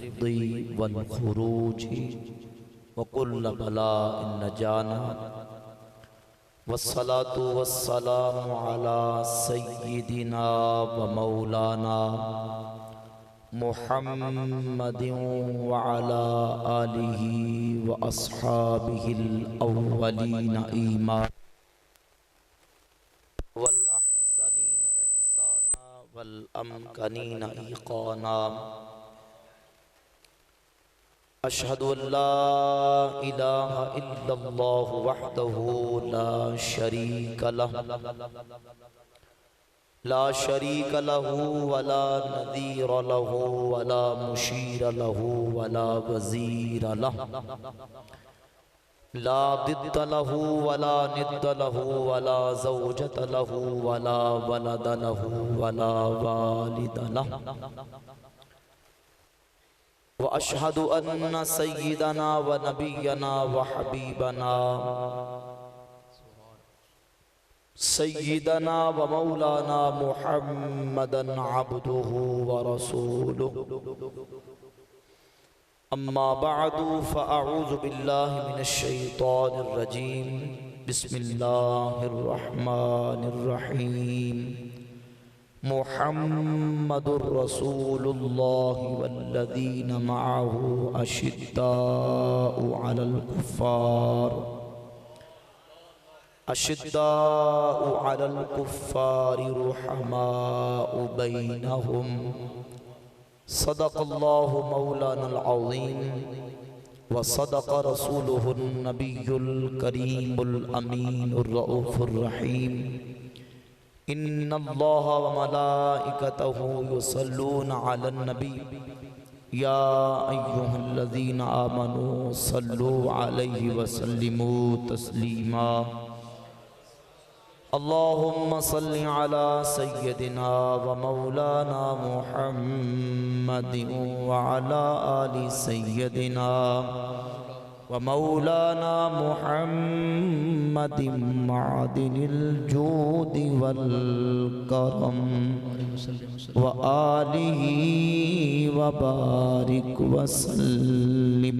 फिद्दी वल खुरूजी व कुल्ल बलाइन नजाना वस्सलातु वस्सलामु अला सय्यिदिना व मौलाना मुहम्मदिन व अला आलिहि व अस्हाबिहिल अव्वलीना ईमान वल अहसनीना इहसाना वल अमकनीना ईक़ाना। अशहदु अल्ला इलाहा इल्लल्लाहु वहदहु ला शरीक लहु वला नज़ीर लहु वला मुशीर लहु वला वज़ीर लहु ला दिद्द लहु वला निद्द लहु वला ज़ौजत लहु वला वलद लहु वला वालिद लहु। व अशहदु अन्ना सय्यिदना व नबियना व हबीबना सय्यिदना व मौलाना मुहम्मदन अब्दुहु व रसूलुहु। अम्मा बअदु फ़अऊज़ु बिल्लाहि मिनश शैतानिर रजीम। बिस्मिल्लाहिर रहमानिर रहीम। मुहम्मदुर रसूलुल्लाहि वल्लज़ीना मअहु अशिद्दाउ अलल कुफ़्फ़ारि रुहमाउ बैनहुम। सदक़ल्लाहु मौलानल अज़ीम व सदक़ रसूलुहुन नबियुल करीमुल अमीनुर रऊफ़ुर रहीम। इन्नल्लाहा व मलाइकतहु युसल्लूना अलन नबी या अय्युहल्लज़ीना आमनू सल्लू अलैहि व सल्लिमू तस्लीमा। अल्लाहुम्मा सल्लि अला सय्यदिना व मौलाना मुहम्मदिन व अला आलि सय्यदिना व मौलाना मुहम्मदिन मादिनिल जूदि वल करम व आलिहि व बारिक व सल्लिम।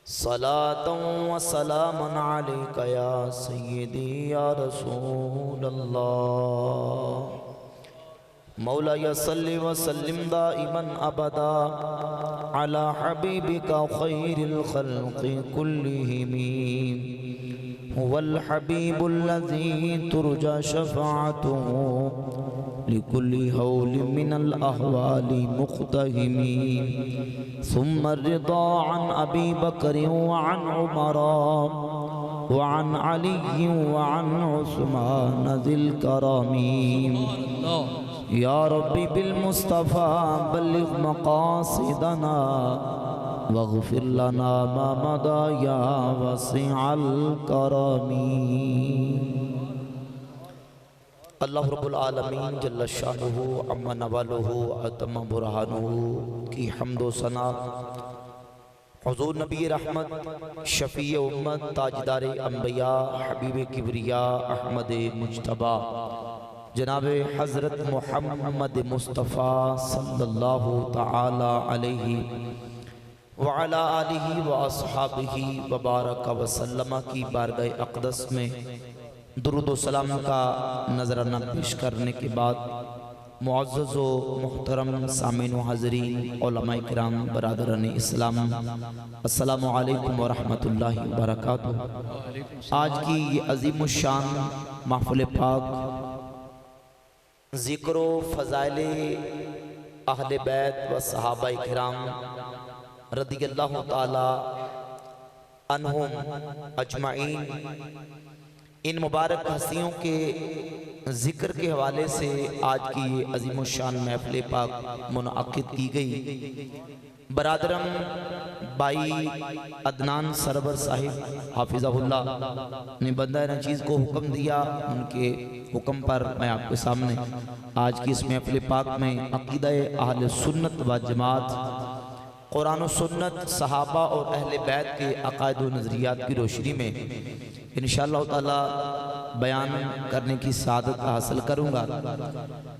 सलातन व सलामन अलैका या सय्यदी या रसूलल्लाह। मौलाया सल्लि व सल्लिम दाइमन अबदा अला हबीबिका खैरिल खल्क़ि कुल्लिहिम। हुवल हबीबुल्लज़ी तुरजा शफ़ाअतुहु लिकुल्लि हौलिन मिनल अहवालि मुक़्तहिमी। सुम्मा रिदा अन अबी बकर व अन उमर व अन अली व अन उस्मान ज़िल करमी। या रब्बी बिल मुस्तफ़ा बल्लिग़ मक़ासिदना वग़फ़िर लना मा मदा या वसीअल करमी। अल्लाह रब्बुल आलमीन जल्ल शानुहु अम्मा नवालुहु अतम बुरहानुहु की हम्दो सना हुज़ूर नबी रहमत शफ़ी उम्मत ताजदार अंबिया हबीब किबरिया अहमद मुज्तबा जनाब हज़रत मुहम्मद मुस्तफ़ा सल्लल्लाहु तआला अलैहि व अला आलिहि व अस्हाबिहि व बारक व सल्लम की बारगाह अक़दस में दुरूद व सलाम का नजराना पेश करने के बाद मुअज़्ज़ज़ व मुहतरम सामीन व हाज़रीन उलमाए किराम बरादरान इस्लाम अस्सलामु अलैकुम व रहमतुल्लाहि व बरकातुहू। आज की ये अज़ीमुश्शान महफ़िल पाक ज़िक्र व फ़ज़ाइल अहले बैत व सहाबाए किराम रज़ियल्लाहु ताला अन्हुम अजमाइन इन मुबारक हस्तियों के ज़िक्र के हवाले से आज की ये अज़ीमुश्शान महफ़िल पाक मुनअक़िद की गई। बरादरम भाई अदनान सरवर साहिब हाफिज़हुल्लाह ने बंदा नचीज़ को हुक्म दिया, उनके हुक्म पर मैं आपके सामने आज की इस महफ़िल पाक में अक़ीदा अहले सुन्नत व जमात, कुरान व सुन्नत, सहाबा और अहले बैत के अक़ायद व नज़रियात की रोशनी में इंशाअल्लाह ताला बयान करने की सादत हासिल करूँगा।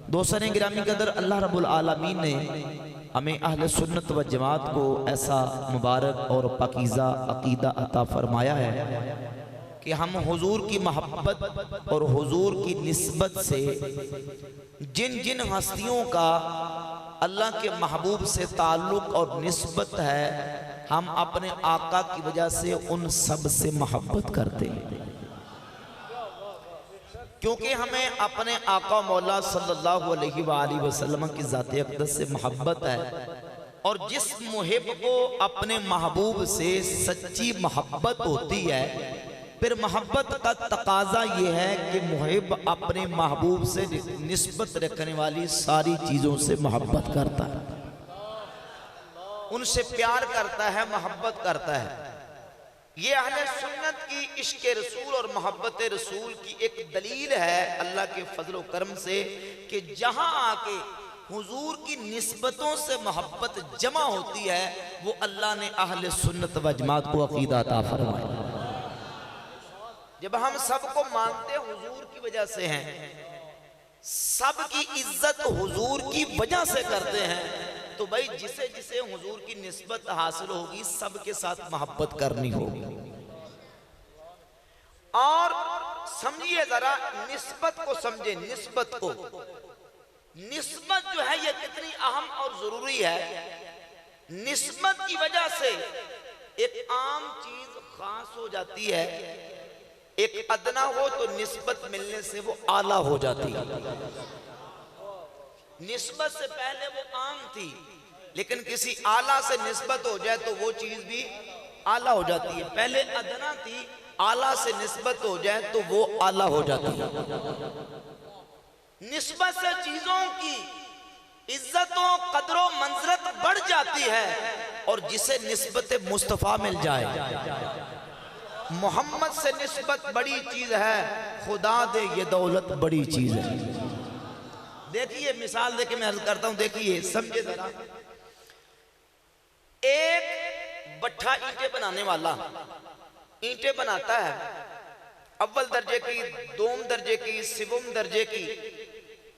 दोस्तों गिरामी कदर, अल्लाह रब्बुल आलमीन ने हमें अहले सुन्नत व जमात को ऐसा मुबारक और पाकीज़ा अकीदा अता फरमाया है कि हम हुजूर की मोहब्बत और हुजूर की निस्बत से जिन जिन हस्तियों का अल्लाह के महबूब से ताल्लुक़ और निस्बत है, हम अपने आका की वजह से उन सब से मोहब्बत करते हैं, क्योंकि हमें अपने आका मौला सल्लल्लाहु अलैहि वसल्लम की ज़ात अक़दस से मोहब्बत है। और जिस मुहिब को अपने महबूब से सच्ची मोहब्बत होती है, फिर मोहब्बत का तकाजा ये है कि मुहिब अपने महबूब से निस्बत रखने वाली सारी चीज़ों से मोहब्बत करता है, उनसे प्यार करता है, मोहब्बत करता है। ये अहले सुन्नत की इश्क रसूल और मोहब्बत रसूल की एक दलील है अल्लाह के फजल करम से कि जहां आके हुजूर की निस्बतों से मोहब्बत जमा होती है, वो अल्लाह ने अहले सुन्नत व जमात को अकीदा अता फरमाया। जब हम सबको मानते हुजूर की वजह से हैं, सबकी इज्जत हुजूर की वजह से करते हैं, तो भाई जिसे जिसे हुजूर की निस्बत हासिल होगी सबके साथ मोहब्बत करनी होगी। और समझिए जरा, निस्बत को समझे, निस्बत को, निस्बत जो है ये कितनी अहम और जरूरी है। निस्बत की वजह से एक आम चीज खास हो जाती है, एक अदना हो तो निस्बत मिलने से वो आला हो जाती है। निस्बत से पहले वो आम थी, लेकिन किसी आला से निस्बत हो जाए तो वो चीज भी आला हो जाती है। पहले अदना थी, आला से निस्बत हो जाए तो वो आला हो जाती है। निस्बत से चीजों की इज्जतों कदरों मंजरत बढ़ जाती है। और जिसे निस्बत मुस्तफा मिल जाए, मोहम्मद से निस्बत बड़ी चीज है, खुदा दे ये दौलत बड़ी चीज है। देखिए मिसाल देके मैं अर्ज करता हूं, देखिए समझे जरा। एक भट्ठा ईंटें बनाने वाला ईंटें बनाता है, अव्वल दर्जे की, दोम दर्जे की, सिवम दर्जे की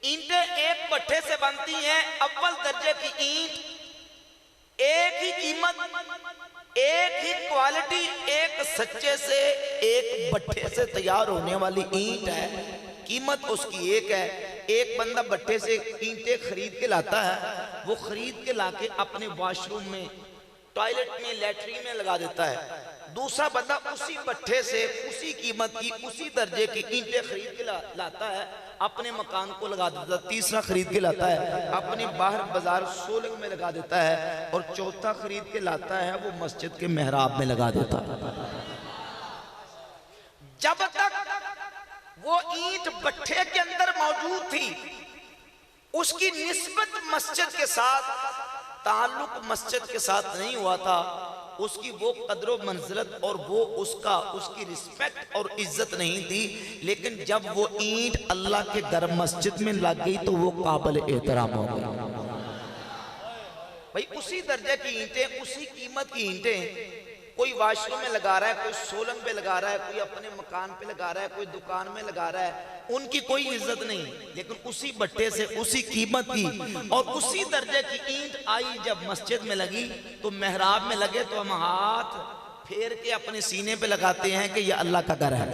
ईंटें एक भट्ठे से बनती हैं। अव्वल दर्जे की ईंट एक ही कीमत, एक ही क्वालिटी, एक सच्चे से, एक भट्ठे से तैयार होने वाली ईंट है, कीमत उसकी एक है। एक बंदा भट्ठे से ईंटें खरीद के लाता है, वो खरीद के लाके अपने वॉशरूम में, टॉयलेट में, लैट्रिन में लगा देता है। दूसरा बंदा उसी भट्ठे से उसी कीमत की, उसी दर्जे की ईंटें खरीद के लाता है, अपने मकान को लगा देता है। तीसरा खरीद के लाता है, अपने बाहर बाजार सोलंग में लगा देता है। और चौथा खरीद के लाता है, वो मस्जिद के मेहराब में लगा देता है। जब तक वो ईंट भट्ठे के अंदर मौजूद थी, उसकी निस्बत मस्जिद के साथ, ताल्लुक मस्जिद के साथ नहीं हुआ था, उसकी वो कदर मंजिलत और वो उसकी रिस्पेक्ट और इज्जत नहीं थी। लेकिन जब वो ईंट अल्लाह के घर मस्जिद में लग गई तो वो काबिल एहतराम हो गई। भाई उसी दर्जे की ईंटें, उसी कीमत की ईंटें कोई वॉशरूम में लगा रहा है, कोई सोलंग पे लगा रहा है, कोई अपने मकान पे लगा रहा है, कोई दुकान में लगा रहा है, उनकी कोई इज्जत नहीं। लेकिन उसी भट्टे से उसी कीमत की और उसी दर्जे की ईंट आई, जब मस्जिद में लगी तो मेहराब में लगे तो हम हाथ फेर के अपने सीने पे लगाते हैं कि यह अल्लाह का घर है।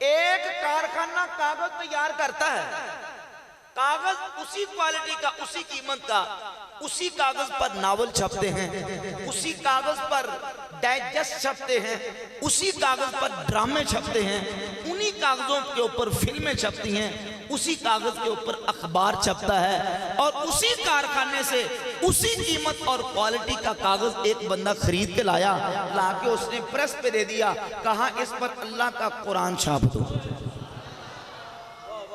एक कारखाना कागज तैयार करता है, कागज उसी क्वालिटी का, उसी कीमत का, उसी कागज पर नावल छपते हैं, उसी कागज पर डाइजेस्ट छपते हैं, उसी कागज पर ड्रामे छपते हैं, उन्हीं कागजों के ऊपर फिल्में छपती हैं, उसी कागज के ऊपर अखबार छपता है। और उसी कारखाने से उसी कीमत और क्वालिटी का कागज एक बंदा खरीद के लाया, लाके उसने प्रेस पे दे दिया, कहा इस पर अल्लाह का कुरान छाप दो।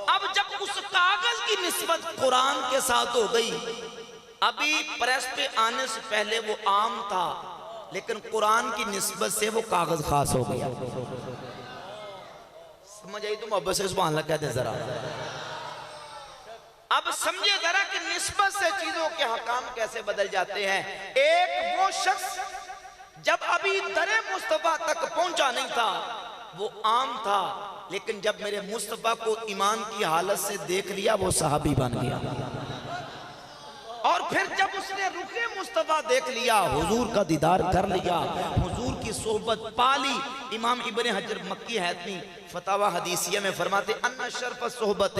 अब जब उस कागज की निस्बत कुरान के साथ हो गई, अभी प्रेस पे आने से पहले वो आम था, लेकिन कुरान की निस्बत से वो कागज खास हो गया। समझ आई? तो मोहब्बत से सुभान अल्लाह कहते जरा। अब समझिए जरा कि निस्बत से चीजों के हकाम कैसे बदल जाते हैं। एक वो शख्स जब अभी दरे मुस्तफा तक पहुंचा नहीं था, वो आम था, लेकिन जब मेरे मुस्तफा को ईमान की हालत से देख लिया, वो सहाबी बन गया। फिर जब उसने रुखे मुस्तफ़ा देख लिया, हुजूर का दीदार कर लिया, हुजूर की सोहबत पाली, इमाम इब्ने हजर मक्की हैतमी फतावा हदीसिया में फरमाते अन्ना शर्फ सोहबत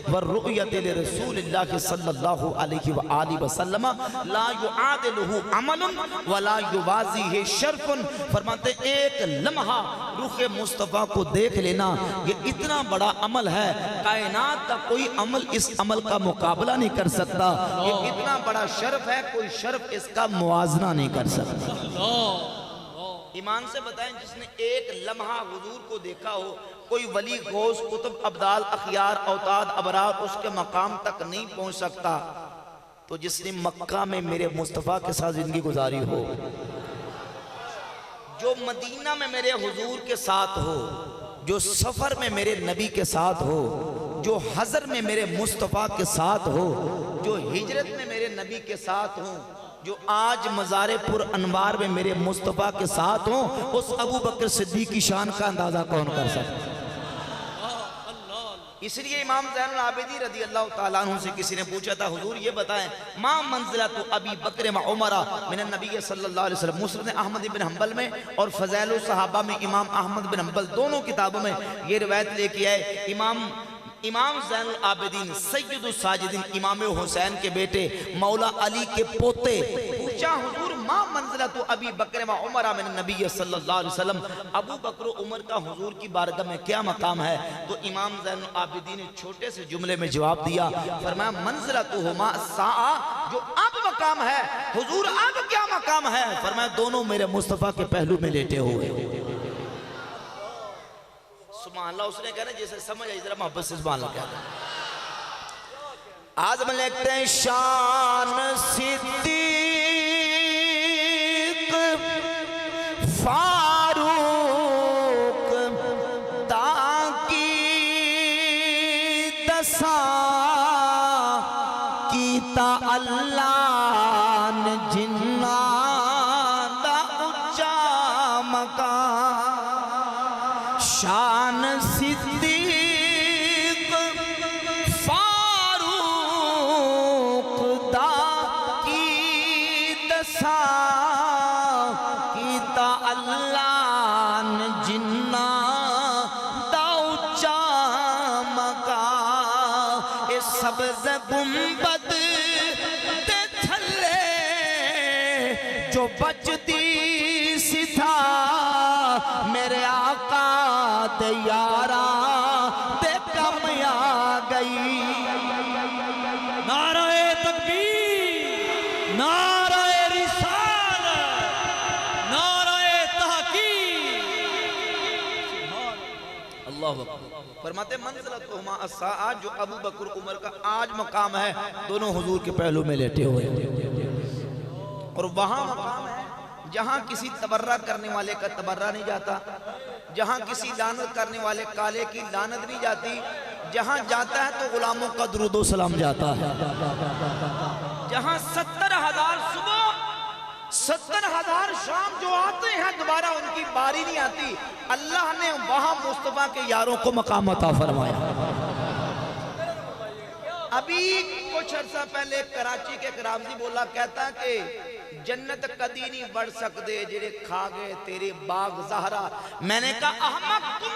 व रुयत रसूलिल्लाह सल्लल्लाहु अलैहि व आलिहि वसल्लम ला युआदिलुहु अमलन व ला युवाज़िहि शर्फुन। फरमाते एक लम्हा रुखे मुस्तफ़ा को देख लेना ये इतना बड़ा अमल है, कायनात का कोई अमल इस अमल का मुकाबला नहीं कर सकता। ये इतना बड़ा शर्फ है, कोई शर्फ इसका मुआजना नहीं कर सकता। ईमान से बताएं, जिसने एक लम्हा हुजूर को देखा हो, कोई वली गौस कुतुब अब्दाल अखियार औताद अबरार उसके मकाम तक नहीं पहुंच सकता, तो जिसने मक्का में मेरे मुस्तफ़ा के साथ जिंदगी गुजारी हो, जो मदीना में मेरे हुजूर के साथ हो, जो सफर में मेरे नबी के साथ हो, जो हज़र में मेरे मुस्तफ़ा के साथ हो, जो हिजरत में मेरे नबी के साथ हो, जो आज मज़ारे पुर अनवार में मेरे मुस्तफ़ा के साथ हो, उस अबू बकर सिद्दीक़ की शान का अंदाजा कौन कर सकता है। इसलिए इमाम ज़ैनुल आबिदीन रज़ी अल्लाह ताला अन्हु से किसी ने पूछा था, हुजूर ये बताएं मा मंज़िलतु अबी बकर व उमर मिन नबी सल्लल्लाहु अलैहि वसल्लम। मुस्नद अहमद इब्न हंबल में और फ़ज़ाइल सहाबा में इमाम अहमद बिन हंबल दोनों किताबों में ये रिवायत लेके आए। इमाम ज़ैनुल आबिदीन सय्यदुस साजिदीन इमाम हुसैन के बेटे मौला अली के पोते पूछा, हुजूर मा मंज़िलतु अबी बकर व उमर मिन नबी सल्लल्लाहु अलैहि वसल्लम, अबू बकर उमर का हुजूर की बारगाह में क्या मकाम है। तो इमाम ज़ैनुल आबिदीन ने छोटे से जुमले में जवाब दिया, फरमाया मंज़िलतुहुमा अस्साआ, जो अब मकाम है हुजूर अब क्या मकाम है। फरमाया दोनों मेरे मुस्तफ़ा के पहलू में लेटे हुए। सुभान अल्लाह, उसने कहा ना जैसे समझ आई, जरा मोहब्बत से सुभान अल्लाह क्या था। आज हम लिखते हैं शान सिद्दीक फारूक ताकी दसा कीता अल्लाह ने जिन्ना दा उच्चा मकाम। शान सिद्दीक फारूक दा की दसा कीता अल्लाह ने जिन्ना दा उच्चा मकाम। ए सब्ज़ गुंबद ते थल्ले जो बचदी सिथा मेरे आका ते यारा ते कम आ गई। नारे तकबीर, नारे रिसालत, नारे तहकीक। अल्लाहु अकबर। फरमाते मंज़िलतुहुमा अस्साआ, जो अबू बकर उमर का आज मकाम है, दोनों हुजूर के पहलू में लेटे हुए। और वहां मकाम है जहां किसी तबर्रा करने वाले का तबर्रा नहीं जाता, जहां किसी लानत करने वाले काले की लानत नहीं जाती, जहां जाता है तो गुलामों का दुरूद व सलाम जाता है। जहां 70,000 सुबह 70,000 शाम जो आते हैं दोबारा उनकी बारी नहीं आती, अल्लाह ने वहां मुस्तफ़ा के यारों को मकाम अता फरमाया। अभी कुछ अर्सा पहले कराची के करामजी बोला, कहता कि जन्नत कदी नहीं बढ़ सकते जेड़े खा गए तेरे बाग ज़हरा। मैंने कहा अहमक, तुम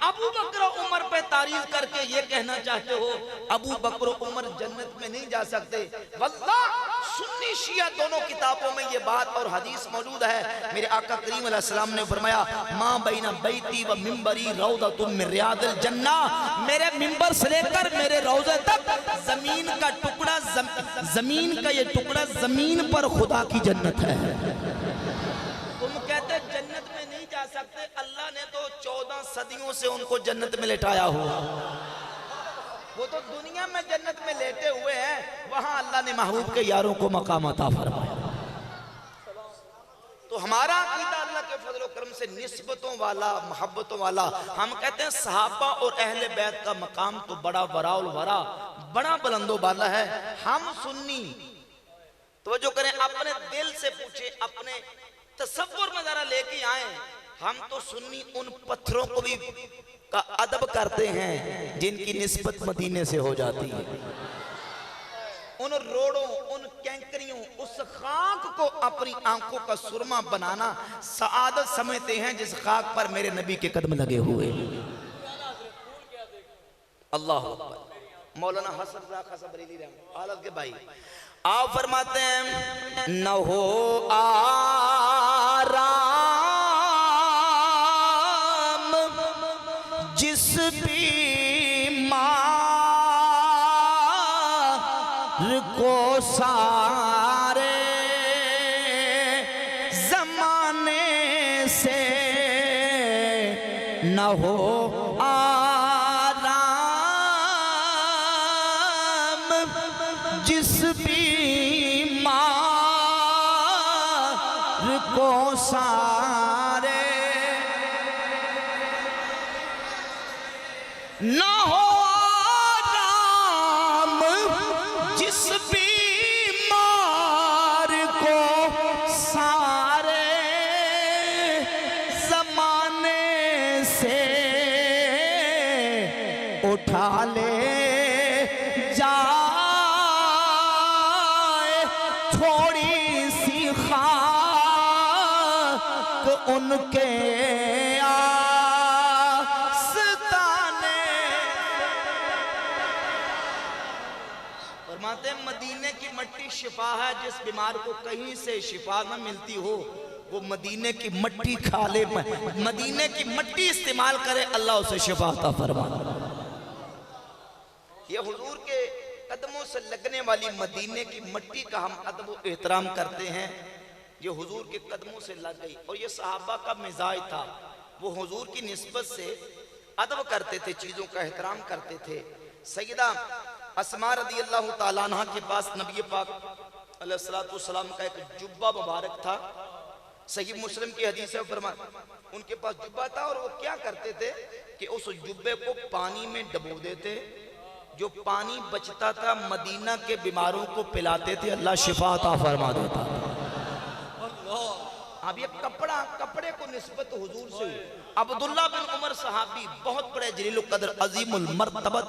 अबू बकर उमर पे तारीफ करके ये कहना चाहते हो अबू बकर उमर जन्नत में नहीं जा सकते। वल्लाह सुन्नी शिया दोनों किताबों में ये बात और हदीस मौजूद है। मेरे आका करीम अलैहिस्सलाम ने फरमाया मां बैना बैती व मिंबरी रौज़तुम मिन रियादिल जन्ना, मेरे मिंबर से लेकर मेरे रोज़े तक जमीन का टुकड़ा, जमीन का ये टुकड़ा जमीन पर खुदा की जन्नत है। तुम कहते जन्नत में नहीं जा सकते, अल्लाह ने तो 14 सदियों से उनको जन्नत में लेटाया हुआ, वो तो दुनिया में जन्नत में लेटे हुए हैं, वहां अल्लाह ने महबूब के यारों को मकाम अता फरमाया। तो हमारा अकीदा अल्लाह के फजल करम से निस्बतों वाला, मोहब्बतों वाला। हम कहते हैं सहाबा और अहले बैत का मकाम तो बड़ा वराउल वरा, बड़ा बुलंदो बाला है। हम सुन्नी तो जो करें अपने दिल से पूछे, अपने तसव्वुर में जरा लेके आए। हम तो सुन्नी उन पत्थरों को भी का अदब करते हैं जिनकी निस्बत मदीने से हो जाती है, उन रोड़ों, उन कैंकरी खाक को अपनी आंखों का सुरमा बनाना सआदत समझते हैं जिस खाक पर मेरे नबी के कदम लगे हुए। अल्लाह अकबर। मौलाना हसन खासा बरेली रहमतुल्लाह अलैह के भाई आप फरमाते हैं न हो आराम जिस बीमार को सारे जमाने से न हो आराम जिस बीमार को सारे न हो आराम जिस बीमार को सारे जमाने से उठा ले जाए थोड़ी सी खाक उनके फरमाते हैं मदीने की मट्टी शिफा है। जिस बीमार को कहीं से शिफा न मिलती हो वो मदीने की मट्टी खा ले, मदीने की मट्टी इस्तेमाल करे, अल्लाह उसे शिफा अता फरमा। ये हुजूर के कदमों से लगने वाली मदीने की मट्टी का हम अदब व एहतराम करते हैं। ये हुजूर के कदमों से लग गई और ये सहाबा का मिजाज था। वो हुजूर की निस्बत से अदब करते थे, चीज़ों का एहतराम करते थे। सैयदा अस्मा रदी अल्लाह ताला अन्हा के पास नबी पाक अलैहिस्सलातु वस्सलाम का एक जुब्बा मुबारक था। सही मुस्लिम की हदीस है, फरमाया उनके पास जुब्बा था और वो क्या करते थे कि उस जुब्बे को पानी में डुबो देते, जो पानी बचता था मदीना के बीमारों को पिलाते थे, अल्लाह शिफा अता फरमा देता। अब ये कपड़े को निस्बत हुजूर से हुई। अब्दुल्ला बिन उमर सहाबी बहुत बड़े जलील कदर अजीमुल मर्तबत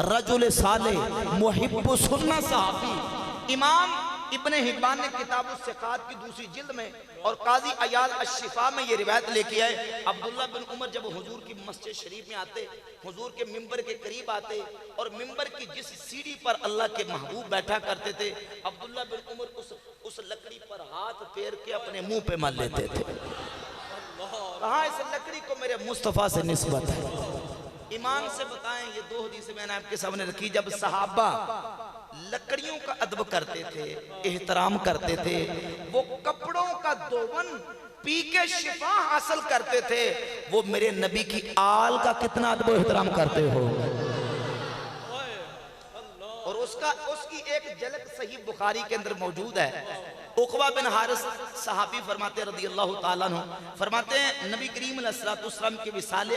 रजुल साले मुहिब्बु सुन्नह सहाबी। इमाम इब्न हिब्बान ने किताब उस-सिकात की दूसरी जिल्द में और काजी अयाल अश-शिफा में ये रिवायत लेके आए। अब्दुल्ला बिन उमर जब हुजूर की मस्जिद शरीफ में आते, हुजूर के मिंबर के करीब आते और मिंबर की जिस सीढ़ी पर अल्लाह के महबूब बैठा करते थे, अब्दुल्ला बिन उमर उस लकड़ी पर हाथ फेर के अपने मुंह पे मल लेते थे। कहा इस लकड़ी को मेरे मुस्तफा से निस्बत है। ईमान से बताएं, ये दो हदीसें मैंने आपके सामने रखी। जब सहाबा लकड़ियों का अदब करते थे, एहतराम करते थे, वो कपड़ों का दोवन पी के शिफा हासिल करते थे, वो मेरे नबी की आल का कितना अदब एहतराम करते हो। और उसकी एक झलक सही बुखारी के अंदर मौजूद है। उक़बा बिन हारिस सहाबी फरमाते रज़ी अल्लाह ताला अन्हु फरमाते हैं नबी करीम अलैहिस्सलातु वस्सलाम के विसाले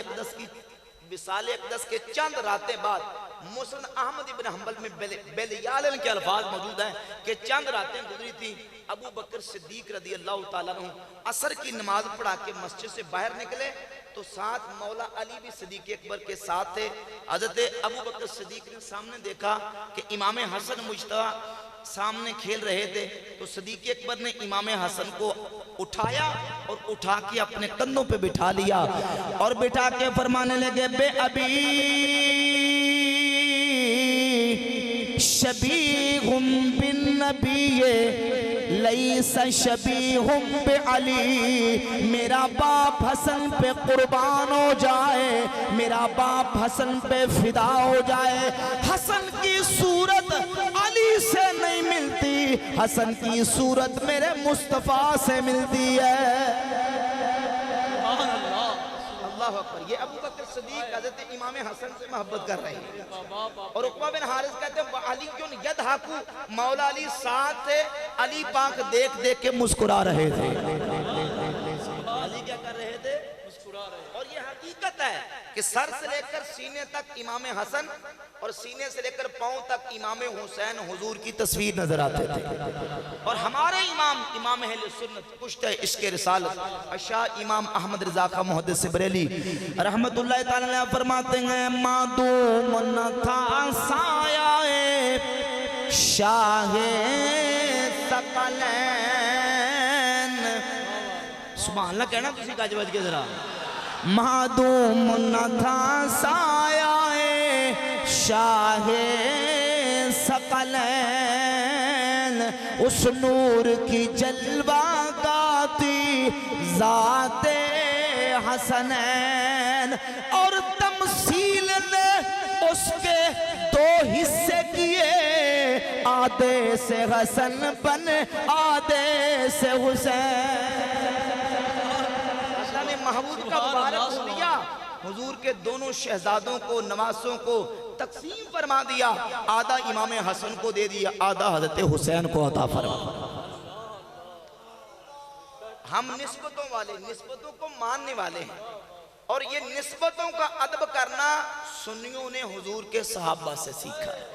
अक़दस के चंद रातें बाद मुस्नद अहमद इब्न हंबल में बेलियालन के अल्फाज मौजूद हैं कि चंद रातें गुजरी थी। अबू बकर सिद्दीक रज़ी अल्लाह ताला अन्हु असर की नमाज पढ़ा के मस्जिद से बाहर निकले तो साथ मौला अली भी सिद्दीक अकबर के साथ थे। हज़रत अबू बकर सिद्दीक ने सामने देखा कि इमाम हसन मुज्तबा सामने खेल रहे थे, तो सिद्दीक अकबर ने इमाम हसन को उठाया और उठा के अपने कंधों पे बिठा लिया और बिठा के फरमाने लगे, बे अबी शबीहुम बिन नबी लैसा शबीहुम बे अली। मेरा बाप हसन पे कुर्बान हो जाए, मेरा बाप हसन पे फिदा हो जाए। हसन की सूरत अली से नहीं मिलती, हसन की सूरत मेरे मुस्तफा से मिलती है। ये अबू बकर सिद्दीक हज़रत इमाम हसन से मोहब्बत कर रहे हैं। और उक़बा बिन हारिस कहते हैं अली क्यों यदहाकू, मौला अली साथ थे, अली पाक देख देख के मुस्कुरा रहे थे। अली क्या कर रहे थे? मुस्कुरा रहे। और ये हकीकत है कि सर से लेकर सीने तक इमाम हसन और सीने से लेकर पांव तक इमाम हुसैन हुजूर की तस्वीर नजर आते थे। और हमारे इमाम अहले सुन्नत कुश्ते इश्क़े रिसालत शाह इमाम अहमद रज़ा खां मुहद्दिस बरेली रहमतुल्लाह ताला अलैह फरमाते हैं, मादूम न था साया शाहे सका सकलैन। सुभान अल्लाह कहना तुसी गज बज के जरा। मादूम न था सायाए शाहे सकलैन, उस नूर की जलवा गाती जाते हसनैन। और तमसील ने उसके दो हिस्से किए, आधे से हसन बन आधे से हुसैन। अल्लाह ने महबूब का मुबारक दिया, हुजूर के दोनों शहजादों को नवासों को तकसीम फरमा दिया, आधा इमाम हसन को दे दिया, आधा हजरत हुसैन को अता फरमा। हम निस्बतों वाले, निस्बतों को मानने वाले हैं, और ये निस्बतों का अदब करना सुन्नियों ने हुजूर के सहाबा से सीखा है।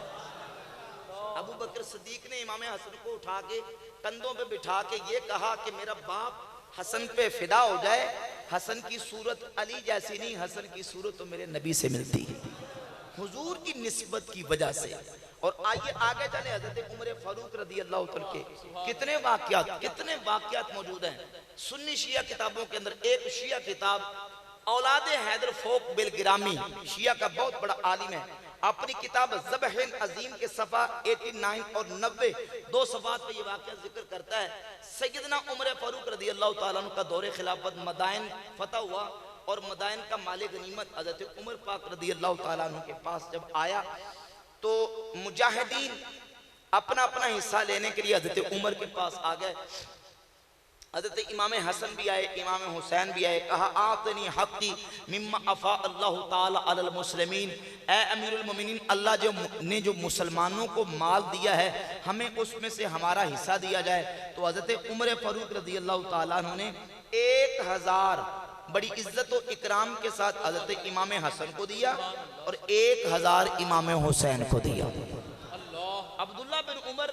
अबू बकर सिद्दीक ने इमाम हसन को उठा के कंधों पे बिठा के ये कहा कि मेरा बाप हसन पे फिदा हो जाए, हसन की सूरत अली जैसी नहीं, हसन की सूरत तो मेरे नबी से मिलती है, हुजूर की निस्बत की वजह से। और आइए आगे चले, हजरत उमर फारूक रदी अल्लाह तआला के कितने वाक़यात मौजूद हैं सुन्नी शिया किताबों के अंदर। एक शिया किताब औलाद हैदर फोक बिल गिरामी, शिया का बहुत बड़ा आलिम है, अपनी किताब ज़बह अजीम के सफ़ा 89 और 90 दो सफ़ात पे ये वाक़या जिक्र करता है। सैयदना उमर फारूक रदी अल्लाह तआला अन्हु का दौरे खिलाफत मदाइन फतह हुआ, और मदाइन का माले गनीमत हज़रत उमर पाक रदी अल्लाह तआला अन्हु के पास जब आया तो मुजाहिदीन अपना अपना हिस्सा लेने के लिए हज़रत उमर के पास आ गए। हज़रत इमाम हसन भी आए, इमाम हुसैन भी आए, कहा आतनी हक़ी मिम्मा अफ़ा अल्लाह ताला अलल मुस्लिमीन, ए अमीरुल मोमिनीन, अल्लाह ने जो मुसलमानों को माल दिया है हमें उसमें से हमारा हिस्सा दिया जाए। तो हज़रत उमर फारूक रज़ी अल्लाह ताला अन्हु ने 1000 बड़ी इज्जत और इकराम के साथ हज़रत इमाम हसन को दिया और 1000 इमाम हुसैन को दिया। अब्दुल्ला बिन उमर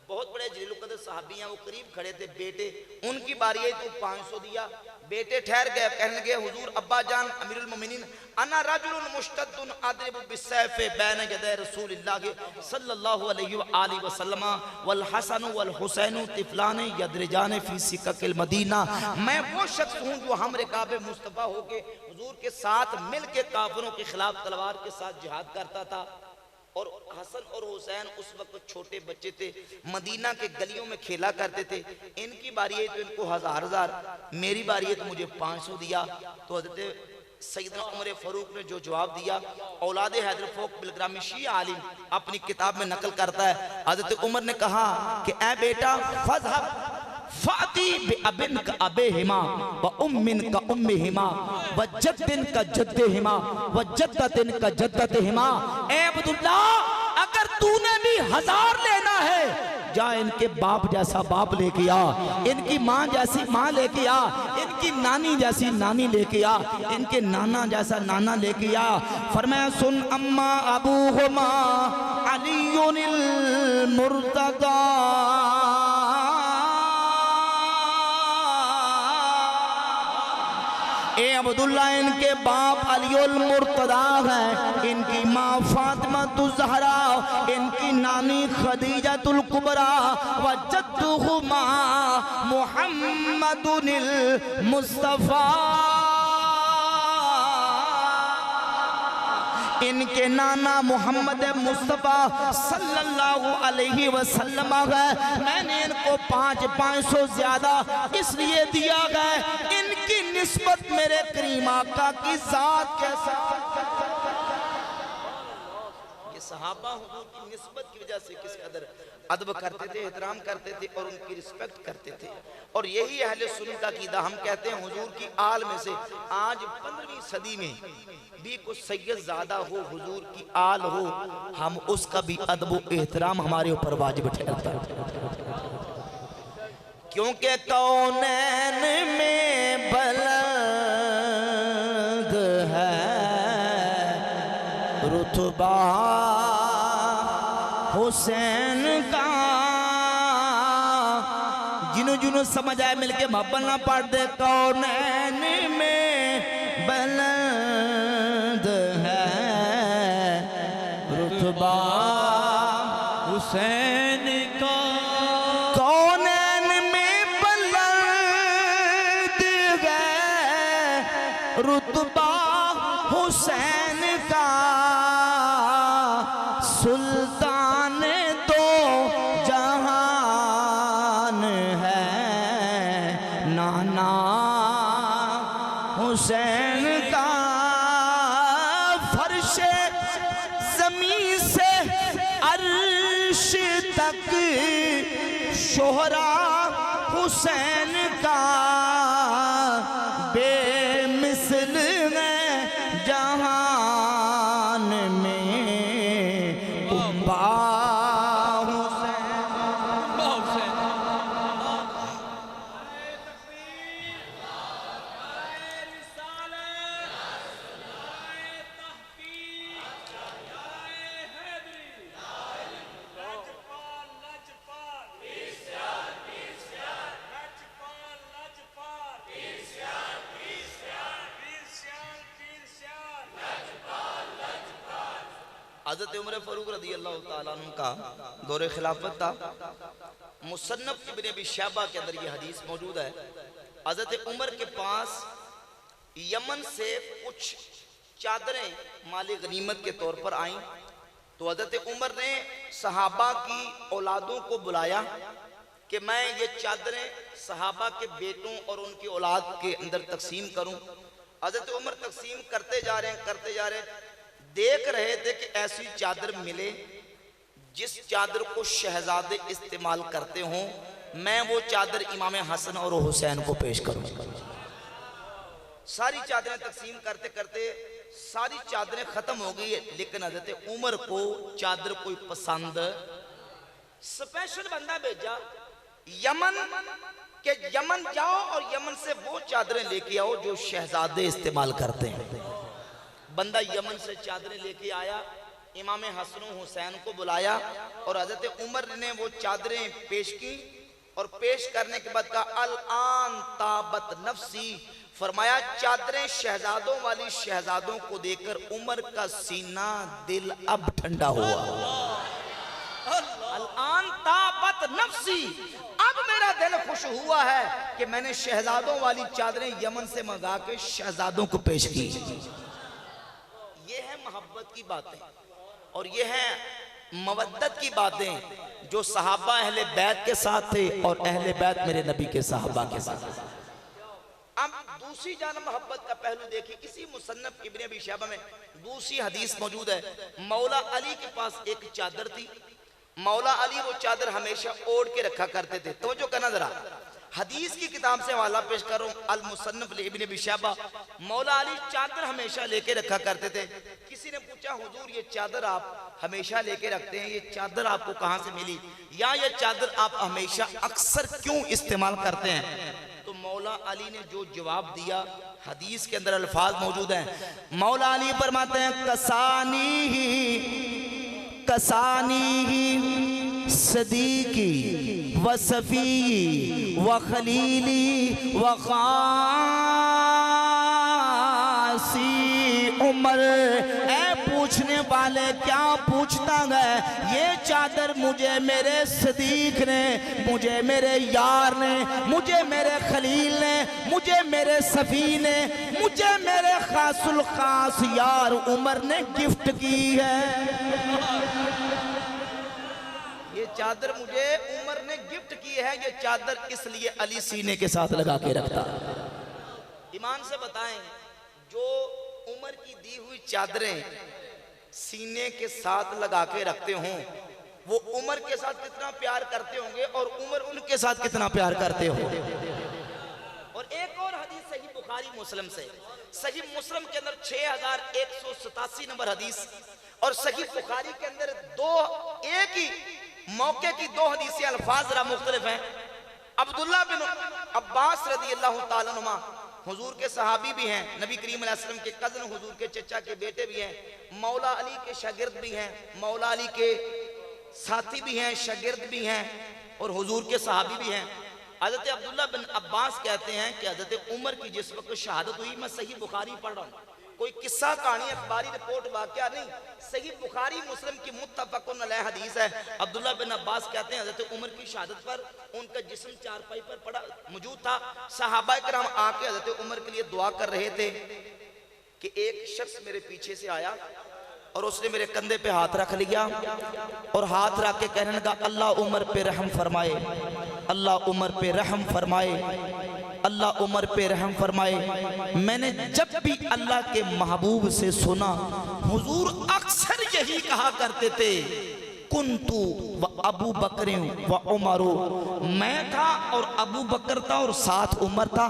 बहुत बड़े जलील कदर सहाबी हैं, वो करीब खड़े थे, बेटे उनकी बारी आई तो 500 दिया। बेटे ठहर गए, कहने लगे हुजूर अब्बा जान अमीरुल मोमिनीन, अना रजुलुन मुश्तद्दुन अदरिबु बिस्सैफ बैन यदै रसूलिल्लाह सल्लल्लाहु अलैहि व आलिहि वसल्लम वल हसन वल हुसैन तिफलान यदरिजान फी सिककिल मदीना। मैं वो शख्स हूँ जो हमरे काबे मुस्तफा होके हुजूर के साथ मिल के काफिरों के खिलाफ तलवार के साथ जिहाद करता था। और हसन और हुसैन उस वक्त छोटे बच्चे थे, मदीना के गलियों में खेला करते थे। इनकी बारी है तो इनको 1000, मेरी बारी है तो मुझे 500 दिया। तो हज़रत सैयदना उमर फारूक ने जो जवाब दिया, औलाद हैदर फोक बिलग्रामी शिया आलिम अपनी किताब में नकल करता है, हज़रत उमर ने कहा कि ए बेटा फज़हब फाती बिअबिन का अबेहिमा व उम्मिन का उम्मिहिमा व जद्दिन का जद्दिहिमा व जद्दतिन का जद्दतिहिमा। ए अब्दुल्ला, अगर तूने भी 1000 लेना है, जा इनके बाप जैसा बाप लेके आ, इनकी माँ जैसी माँ लेके आ, इनकी नानी जैसी नानी लेके आ, इनके नाना जैसा नाना लेके आ। फरमाया सुन अम्मा अबूहुमा अलीयुनिल मुर्तदा, ए अब्दुल्ला इनके बाप अलीउल मुर्तदा है, इनकी माँ फातिमा ज़हरा, इनकी नानी खदीजतुल कुबरा व जद्दुहुमा मुहम्मदुनिल मुस्तफा। इनके नाना मोहम्मद मुस्तफ़ा सल्लल्लाहु अलैहि वसल्लम है। मैंने इनको 500 ज्यादा इसलिए दिया गया, इनकी निस्बत मेरे करीम आका की जात के साथ। ये सहाबा हुजूर की निस्बत की वजह से किस कदर अदब करते थे, एहतराम करते थे और उनकी रिस्पेक्ट करते थे। और यही अहले सुन्नत का अकीदा, हम कहते हैं हुजूर की आल में से आज 15वीं सदी में भी कुछ सैयद ज़्यादा हो, हुजूर की आल हो, हम उसका भी अदब व एहतराम हमारे ऊपर वाजिब ठहरता है। क्योंकि कौनैन में बुलंद है रुतबा हुसैन का। जिन्हों समझ आए मिलके मोहब्बत ना पढ़ दे। कौनैन में बुलंद है रुतबा हुसैन का, कौन आना हुसैन का फर्शे ज़मीं से अर्श तक शोहरा हुसैन का बेमिसल है जहान में उम्बा हज़रत उमर फारूक रज़ी अल्लाह ताला अन्हु का दौरे खिलाफत था। मुसन्नफ इब्न अबी शैबा के अंदर ये हदीस मौजूद है। हज़रत उमर के पास यमन से कुछ चादरें माल गनीमत के तौर पर आईं, तो हज़रत उमर ने सहाबा की औलादों को बुलाया कि मैं ये चादरें सहाबा के बेटों और उनकी औलाद के अंदर तकसीम करूं। हज़रत उमर तकसीम करते जा रहे हैं, देख रहे थे कि ऐसी चादर मिले जिस चादर को शहजादे इस्तेमाल करते हों, मैं वो चादर इमाम हसन और हुसैन को पेश करूं। सारी चादरें तकसीम करते करते सारी चादरें खत्म हो गई, लेकिन हज़रत उमर को चादर कोई पसंद, स्पेशल बंदा भेजा यमन के यमन जाओ और यमन से वो चादरें लेके आओ जो शहजादे इस्तेमाल करते हैं। बंदा यमन से चादरें लेके आया, इमाम हसन हुसैन को बुलाया और हज़रत उमर ने वो चादरें पेश की और पेश करने के बाद कहा अल आन ताबत नफ्सी, फरमाया चादरें शहजादों वाली शहजादों को देकर उमर का सीना दिल अब ठंडा हुआ। अल आन ताबत नफ्सी, अब मेरा दिल खुश हुआ है कि मैंने शहजादों वाली चादरें यमन से मंगा के शहजादों को पेश की। ये है मोहब्बत की बातें और ये है मवद्दत की बातें जो सहाबा अहले बैत के साथ थे और अहले बैत मेरे नबी के सहाबा के साथ। अब दूसरी जान मोहब्बत का पहलू देखिए, इसी मुसन्नफ इब्न अबी शैबा में दूसरी हदीस मौजूद है। मौला अली के पास एक चादर थी, मौला अली वो चादर हमेशा ओढ़ के रखा करते थे। तो जो कहना जरा हदीस की किताब से हवाला पेश करूं अल मुसन्नफ इब्न अबी शैबा, मौला अली चादर हमेशा लेके रखा करते थे। किसी ने पूछा हुजूर ये चादर आप हमेशा लेके रखते हैं, ये चादर आपको कहां से मिली, या ये चादर आप हमेशा अक्सर क्यों इस्तेमाल करते हैं? तो मौला अली ने जो जवाब दिया, हदीस के अंदर अल्फाज मौजूद हैं। मौला अली फरमाते हैं कसानी सदीकी व सफी व खलीली व खासी उमर। ऐ पूछने वाले क्या पूछता है, ये चादर मुझे मेरे सदीक ने, मुझे मेरे यार ने, मुझे मेरे खलील ने, मुझे मेरे सफी ने, मुझे मेरे खासुल खास यार उमर ने गिफ्ट की है। ये चादर मुझे उमर ने गिफ्ट की है। ये चादर इसलिए अली सीने के साथ लगा के रखता। ईमान से बताएं, जो उमर की दी हुई चादरें सीने के साथ लगा के रखते हों, वो उमर के साथ कितना प्यार करते होंगे और उमर उनके साथ कितना प्यार करते होंगे। और एक और हदीस सही बुखारी मुस्लिम से, सही मुस्लिम के अंदर 6187 नंबर हदीस और सही बुखारी के अंदर एक ही मौके की दो हदीसें, अल्फाज जरा मुख्तलिफ हैं। अब्दुल्ला बिन अब्बास रज़ी अल्लाह ताला अन्हुमा हुजूर के सहाबी भी हैं, नबी करीम अलैहि सल्लम के कज़न, हुजूर के चचा के बेटे भी हैं, मौला अली के शागिर्द भी हैं, मौला अली के साथी भी हैं, शागिर्द भी हैं और हुजूर के सहाबी भी हैं। हज़रत अब्दुल्ला बिन अब्बास कहते हैं कि हज़रत उमर की जिस वक्त शहादत हुई, मैं सही बुखारी पढ़ रहा हूँ, कोई किस्सा कहानी अखबारी रिपोर्ट वाक़या नहीं, सही बुखारी मुस्लिम की मुत्तफ़क़ुन अलैह हदीस है। अब्दुल्ला बिन अब्बास कहते हैं हज़रत उमर की शहादत पर उनका जिस्म चारपाई पर पड़ा मौजूद था। सहाबा किराम आके हज़रत उमर के लिए दुआ कर रहे थे कि एक शख्स मेरे पीछे से आया और उसने मेरे कंधे पे हाथ रख लिया और हाथ रख के कहने लगा अल्लाह उमर पे रहम फरमाए, अल्लाह उमर पे रहम फरमाए। अल्लाह उमर पे रहम फरमाए। मैंने जब भी अल्लाह के महबूब से सुना, हुजूर अक्सर यही कहा करते थे, कुंतु व अबू बकर व उमरो, मैं था और अबू बकर था और साथ उमर था।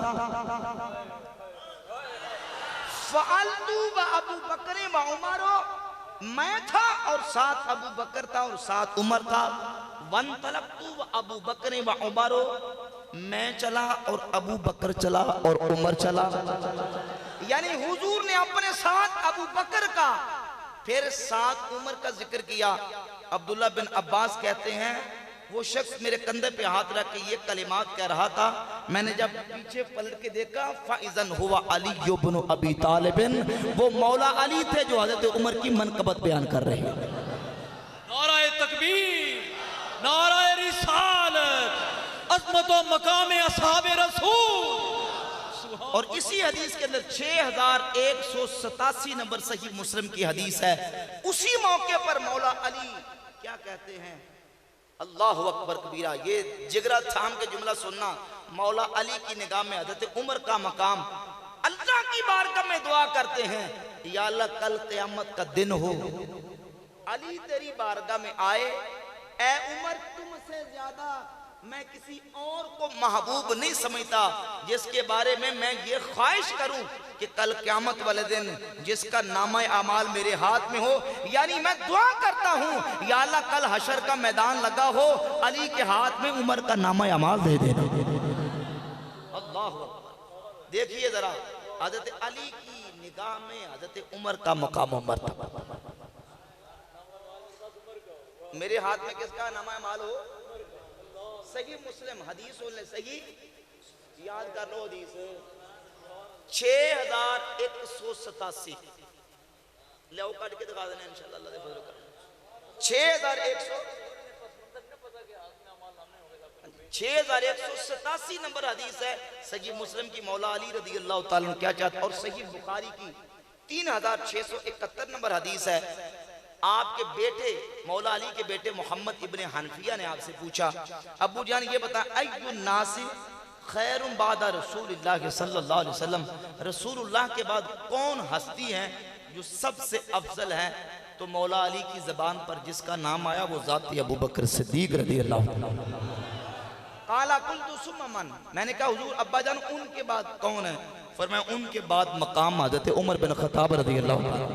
फ़अल्तु व अबू बकर व उमरो, मैं था और साथ अबू बकर था और साथ उमर था। वंतलक्तु व अबू बकर व उमरो, मैं चला और अबू बकर चला और उमर चला। यानी हुजूर ने अपने साथ अबू बकर का फिर साथ उमर का जिक्र किया। अब्दुल्ला बिन अब्बास कहते हैं, वो शख्स मेरे कंधे पे हाथ रख के ये कलिमात कह रहा था। मैंने जब पीछे पलट के देखा, फ़इज़न हुवा अली इब्न अबी तालिब, वो मौला अली थे जो हज़रत उमर की मनक़बत बयान कर रहे हैं। नाराए तकबीर, नाराए रिसालत, अज़मत व मकाम असहाबे रसूल। और इसी हदीस के अंदर 6187 नंबर सही मुस्लिम की हदीस है। उसी मौके पर मौला अली क्या कहते हैं, अल्लाह अकबर कबीरा। ये जिगरा थाम के जुमला सुनना, मौला अली की निगाह में हज़रत उमर का मकाम। अल्लाह की बारगाह में दुआ करते हैं, या अल्लाह कल क़यामत का दिन हो, अली तेरी बारगाह में आए, ए उमर तुमसे ज्यादा मैं किसी और को महबूब नहीं समझता, जिसके बारे में मैं ये ख्वाहिश करूं कि कल क़यामत वाले दिन जिसका नामा अमाल मेरे हाथ में हो। यानी मैं दुआ करता हूं, या अल्लाह कल हशर का मैदान लगा हो, अली के हाथ में उमर का नामा अमाल दे देना। अल्लाह अकबर। देखिए जरा, हज़रत अली की निगाह में हज़रत उमर का मकाम उमर था। मेरे हाथ में किसका नामा अमाल हो? सही मुस्लिम हदीस ने सही याद कर लो, हदीस 6187 ले काट के दिखा देना इंशाल्लाह अल्लाह दे फजल कर। 6187 नंबर हदीस है सही मुस्लिम की। मौला अली रज़ी अल्लाह ताला क्या चाहता। और सही बुखारी की 3671 नंबर हदीस है। आपके बेटे मौला अली के बेटे मोहम्मद इब्ने हनफिया ने आपसे पूछा, अबू जान ये बता, अय्युन नासी खैरुम बादा रसूलुल्लाह सल्लल्लाहु अलैहि वसल्लम, रसूलुल्लाह के बाद कौन हस्ती है जो सबसे अफजल है? तो मौला अली की ज़बान पर जिसका नाम आया वो ज़ात अबू बकर सिद्दीक रज़ी अल्लाह ताला। काला कुल्तु सुम्मा मन, मैंने कहा हुजूर अब्बा जान उनके बाद कौन है? फरमाया उनके बाद मकाम हज़रत उमर बिन खत्ताब रज़ी अल्लाह ताला।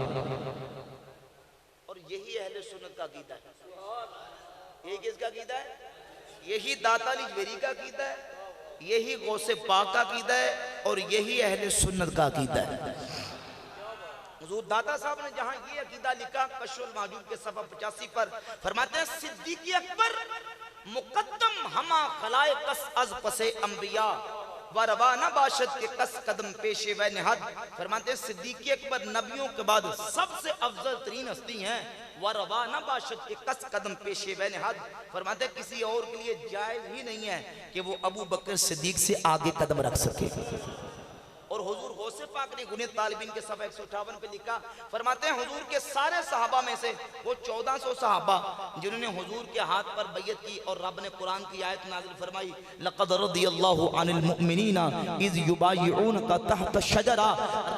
यही अहले सुन्नत का अकीदा है। ये किसका अकीदा है? यही दाता अली जवेरी का अकीदा है, यही गौसे पाक का अकीदा है, और यही अहले सुन्नत का अकीदा है। हुजूर दाता साहब ने जहां ये अकीदा लिखा कशफुल माजूब के सफ़ा 85 पर फरमाते हैं, सिद्दीक़ अकबर मुक़द्दम हमा खलाए कस अज़ पसे अंबिया व रवाना बाशद के कस कदम पेशे व निहद। फरमाते हैं सिद्दीक़ अकबर नबियों के बाद सबसे अफजल तरीन हस्ती हैं। व रवाना बाशद के कस कदम पेशे व निहद। फरमाते हैं किसी और के लिए जायज़ ही नहीं है कि वो अबू बकर सिद्दीक से आगे कदम रख सके। और हुजूर गौसे पाक ने गुने तालिबिन के सफ़ा 158 पे लिखा, फरमाते हैं हुजूर के सारे सहाबा में से वो 1400 सहाबा जिन्होंने हुजूर के हाथ पर बैयत की और रब ने कुरान की आयत नाज़िल फरमाई, लक़द रज़ियल्लाहु अनिल मुअमिनीना इज़ युबायिऊनका तहत शजरा।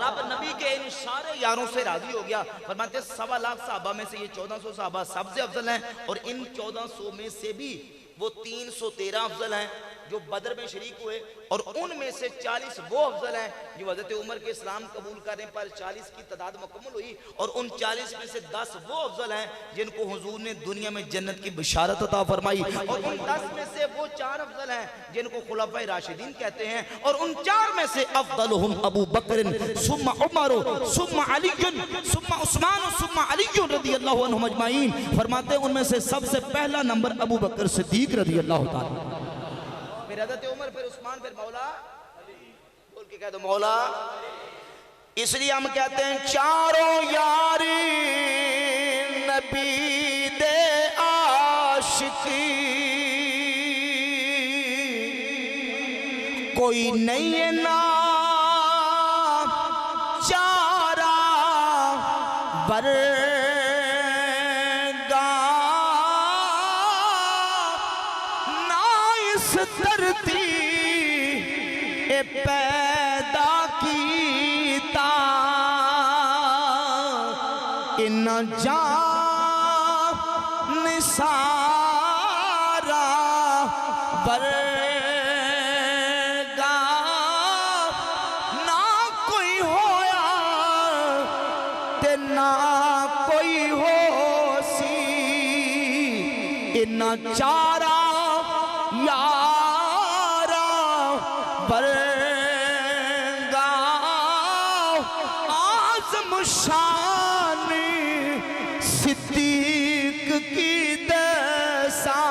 रब नबी के इन सारे यारों से राजी हो गया। फरमाते हैं 1.25 लाख सहाबा में से ये 1400 सहाबा सबसे अफजल हैं, और इन 1400 में से भी वो 313 अफजल हैं जो बदर में शरीक हुए, और उनमें से 40 वो अफजल हैं जो हज़रत उमर के इस्लाम कबूल करने पर 40 की तादाद मुकम्मल हुई, और उन 40 में से 10 वो अफजल हैं जिनको हुजूर ने दुनिया में जन्नत की बिशारत अता फरमाई, और उन 10 में से वो 4 अफजल हैं जिनको खुलफाए राशिदीन कहते हैं, और उन 4 में से अफदलुहुम अबू बकर सुम्मा उमर सुम्मा अली सुम्मा उस्मान सुम्मा अली रज़ियल्लाहु अन्हुम अजमाइन। फरमाते हैं उनमें से सबसे पहला नंबर अबू बकर सिद्दीक रज़ियल्लाहु ताला, फिर हज़रत उमर, फिर उस्मान, फिर मौला बोल के कह दो मौला। इसलिए हम कहते हैं चारों यारी नबी दे आशिकी, कोई नहीं है ना चारा बर ए पैदा कीता इन जान सारा बरगा ना कोई होया ते ना कोई हो सी इन चारा यारा बरगा आज़म शान सिद्दीक की दसा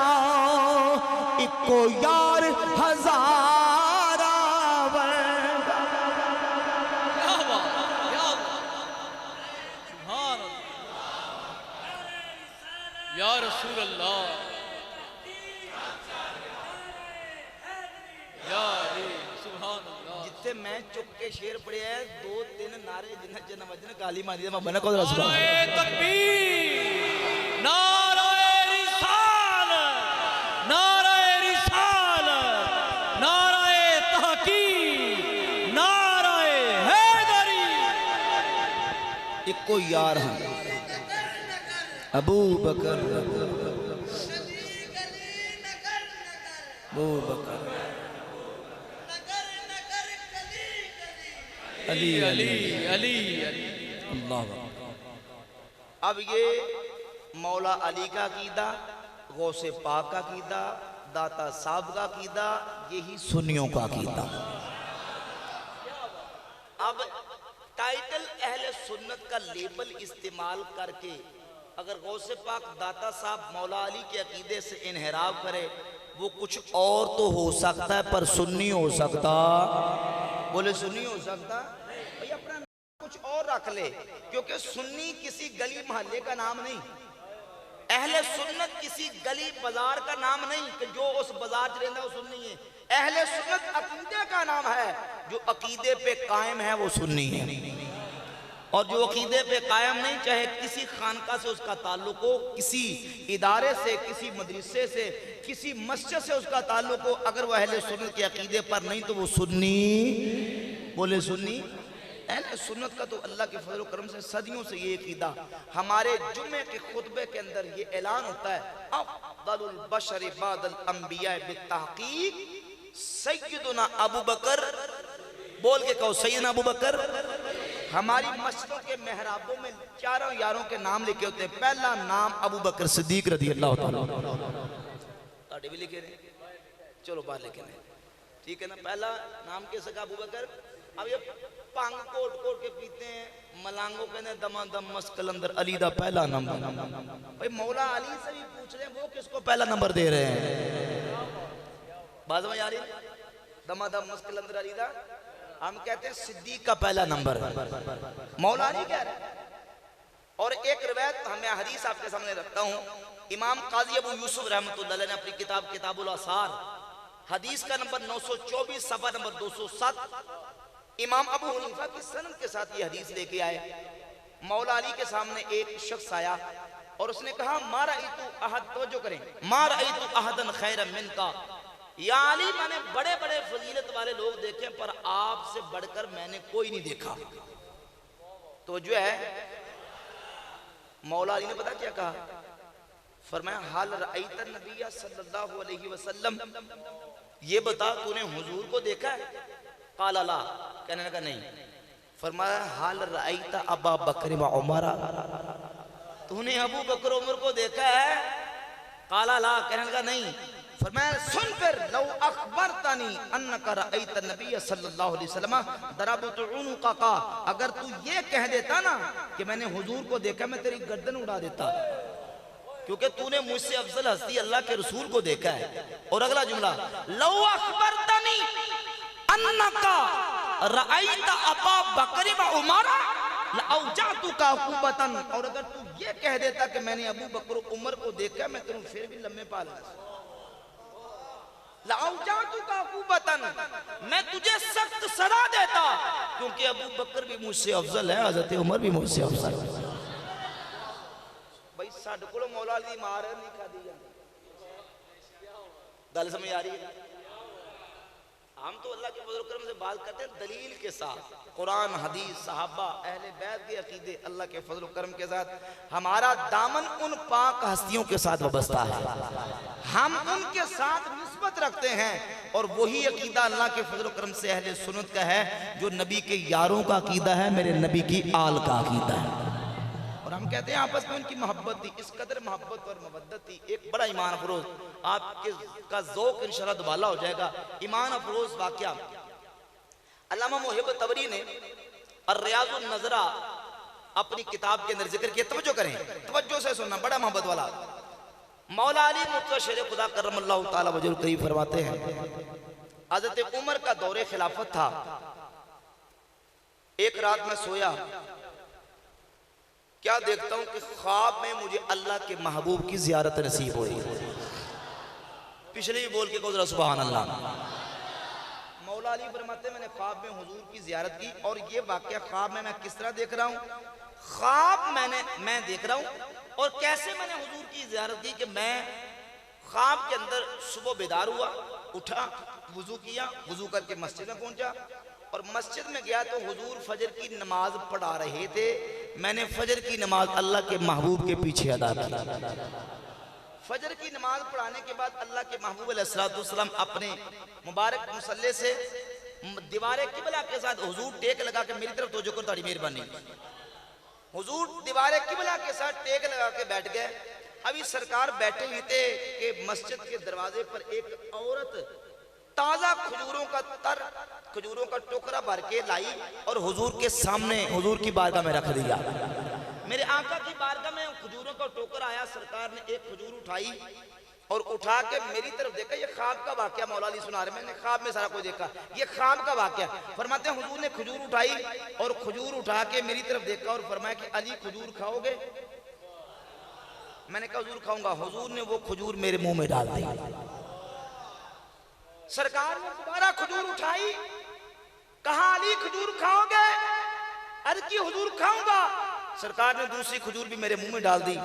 इको यार हजारा बरगा। क्या बात, क्या बात। सुभान अल्लाह। या रसूल अल्लाह, या अली, सुभान अल्लाह। जितने मैं चुप के शेर पड़े हैं 2-3 नारे जिन्हें जन्म वजन गाली मारी मैं बना को रसूल नाराए तकबीर, नाराए रिसालत, नाराए रिसालत, नाराए तहकीक, नाराए हैदरी। इको यार हैं अबू बकर अबू बकर अली अली अली अली। अल्लाह। अब ये मौला अली का अकीदा, गौसे पाक का अकीदा, दाता साहब का अकीदा, यही सुन्नियों का अकीदा। अब टाइटल अहले सुन्नत का लेबल इस्तेमाल करके अगर गौसे पाक दाता साहब मौला अली के अकीदे से इनहराव करे, वो कुछ और तो हो सकता है पर सुन्नी हो सकता, बोले सुन्नी हो सकता भाई अपना कुछ और रख ले, क्योंकि सुन्नी किसी गली मोहल्ले का नाम नहीं, अहले सुन्नत किसी गली बाजार का नाम नहीं कि जो उस बाजार च रहता वो सुन्नी है। अहले सुन्नत अकीदे का नाम है, जो अकीदे पे कायम है वो सुन्नी है, और जो अकीदे पे कायम नहीं, चाहे किसी खानका से उसका ताल्लुक हो, किसी इदारे से, किसी मदरसे से, किसी मस्जिद से उसका ताल्लुक हो, अगर वह अहले सुन्नत के अकीदे पर नहीं तो वो सुन्नी, बोले सुन्नी। अहले सुन्नत का तो अल्लाह के फजल करम से सदियों से ये अकीदा, हमारे जुम्मे के खुतबे के अंदर ये ऐलान होता है, अफ़ज़लुल बशर बादल अंबिया बित्तहक़ीक़ सय्यदुना अबू बकर, बोल के कहो सैयदना अबू बकर। हमारी मस्जिदों के मेहराबों में चारों यारों के नाम लिखे होते हैं, पहला नाम अबू बकर सिद्दीक रज़ी अल्लाह ताला, भी लिखे रहे, चलो बाहर लिखे रहे, ठीक है ना। पहला नाम कैसे का अबू बकर। अब ये पांग कोट कोट के पीते हैं, मलांगो कहते दमा दम मस्त कलंदर, अली दा पहला नंबर। भाई मौला अली से भी पूछ रहे हैं वो किसको पहला नंबर दे रहे हैं, बात में यारी दमा दम मस्त कलंदर अली दा, हम कहते हैं सिद्दीक का पहला नंबर मौला अली कह रहे। और एक रिवायत हमें हदीस आपके सामने रखता हूं, इमाम काजी अबू यूसुफ रहमतुल्लाह अलैह ने अपनी किताब किताबुल आसार हदीस का नंबर 924 सफा नंबर 207 इमाम अबू हनीफा की सनद के साथ ये हदीस लेके आए। मौला अली के सामने एक शख्स आया और उसने कहा मारा इतु अहद, तवज्जो करें, मारा इतु अहदन खैरन मिनका, या अली मैंने बड़े बड़े फजीलत वाले लोग देखे पर आपसे बढ़कर मैंने कोई नहीं देखा। तो जो है मौला अली ने पता क्या कहा, फरमाया हाल रअयतन नबिय्य सल्लल्लाहु अलैहि वसल्लम, ये बता तूने हुजूर को देखा है। काला ला, कहने लगा नहीं। फरमाया हाल रअयत अबा बकर व उमर, तूने अबू बकर उमर को देखा है। काला ला, कहने लगा नहीं। फरमाया सुन फिर, लौ अखबरतनी अन्नका रअयत नबिय्य सल्लल्लाहु अलैहि वसल्लम दरबतु उनुका, अगर तू ये कह देता ना कि मैंने हुजूर को देखा, मैं तेरी गर्दन उड़ा देता, क्योंकि तूने मुझसे अफजल हस्ती अल्लाह के रसूल को देखा है। और अगला जुमला, लौ अखबरतनी अन्नका रअयत अबा बकर व उमर लअवजअतुका उक़बतन, और अगर तू ये कह देता कि मैंने अबू बकर उमर को देखा, मैं तेरे फिर भी लम्बे पा लेता, लअवजअतुका उक़बतन, मैं तुझे सख्त सजा देता, क्योंकि अबू बकर भी मुझसे अफजल है, हजरत उमर भी मुझसे अफजल है। भाई साडे कोल मौला अली दी मार नहीं खादी जाती, गल समझ आ रही है। हम हम तो अल्लाह के फजल करम से बात करते हैं दलील के साथ, कुरान हदीस सहाबा अहले बैत के अकीदे, अल्लाह के फजल करम के साथ। हमारा दामन उन पाक हस्तियों के साथ वाबस्ता है, हम उनके साथ निस्बत रखते हैं और वही अकीदा अल्लाह के फजल करम से अहले सुन्नत का है जो नबी के यारों का अकीदा है, मेरे नबी की आल का अकीदा है। और हम कहते हैं आपस में उनकी मोहब्बत थी, इस कदर मोहब्बत और मोहब्बत थी। एक बड़ा ईमान अफरोज आपके का ज़ौक़ इंशाअल्लाह दुबाला हो जाएगा। ईमान अफरोज वाक़या अल्लामा मुहिब तबरी ने अर्रियाज़ुन नज़रा अपनी किताब के अंदर जिक्र किया। तवज्जो करें, तवज्जो से सुनना, बड़ा मोहब्बत वाला। मौला अली मुर्तज़ा शेर खुदा करमल्लाहु तआला वजहुल करीम फरमाते हैं, हज़रत उमर का दौरे खिलाफत था। एक रात में सोया, क्या देखता हूं कि ख्वाब में मुझे अल्लाह के महबूब की जियारत नसीब हुई। पिछले ही बोल के गुजरा सुभान अल्लाह। मौला अली फरमाते मैंने ख्वाब में हुजूर की जियारत की। और ये वाकया ख्वाब में मैं किस तरह देख रहा हूँ, ख्वाब मैं देख रहा हूँ और कैसे मैंने हुजूर की जियारत की कि मैं ख्वाब के अंदर सुबह बेदार हुआ, उठा, वुजू किया, वुजू करके मस्जिद में पहुंचा और मस्जिद में गया तो हुजूर फजर की नमाज पढ़ा रहे थे। मैंने फजर की नमाज अल्लाह के महबूब के पीछे अदा की। फजर की नमाज पढ़ाने के बाद अल्लाह के महबूब अलैहिस्सलाम अपने मुबारक मुसल्ले से दीवारे किबला के साथ हुजूर टेक लगा के मेरी तरफ तवज्जो करो, ताड़ी मेहरबानी। हुजूर दीवारे किबला के साथ टेक लगा के बैठ गए। अभी सरकार बैठे हुए थे कि मस्जिद के दरवाजे पर एक औरत ताजा खजूरों का टोकरा भर के लाई और हुजूर के सामने हुजूर की बारगाह में रख दिया। मेरे आका की बारगाह में खजूरों का टोकरा आया, सरकार ने एक खजूर उठाई और उठा के मेरी तरफ देखा। ये ख्वाब का वाकया मौला अली सुना रहे, मैंने ख्वाब में सारा कुछ देखा, ये ख्वाब का वाकया। फरमाते हैं हुजूर ने खजूर उठाई और खजूर उठा के मेरी तरफ देखा और फरमाया कि अली खजूर खाओगे? मैंने कहा हुजूर खाऊंगा। हुजूर ने वो खजूर मेरे मुंह में डाल दी। सरकार ने दोबारा खजूर उठाई, कहा अली खजूर खाओगे? अर्ज की हुजूर खाऊंगा। सरकार ने दूसरी खजूर भी मेरे मुंह में डाल दी।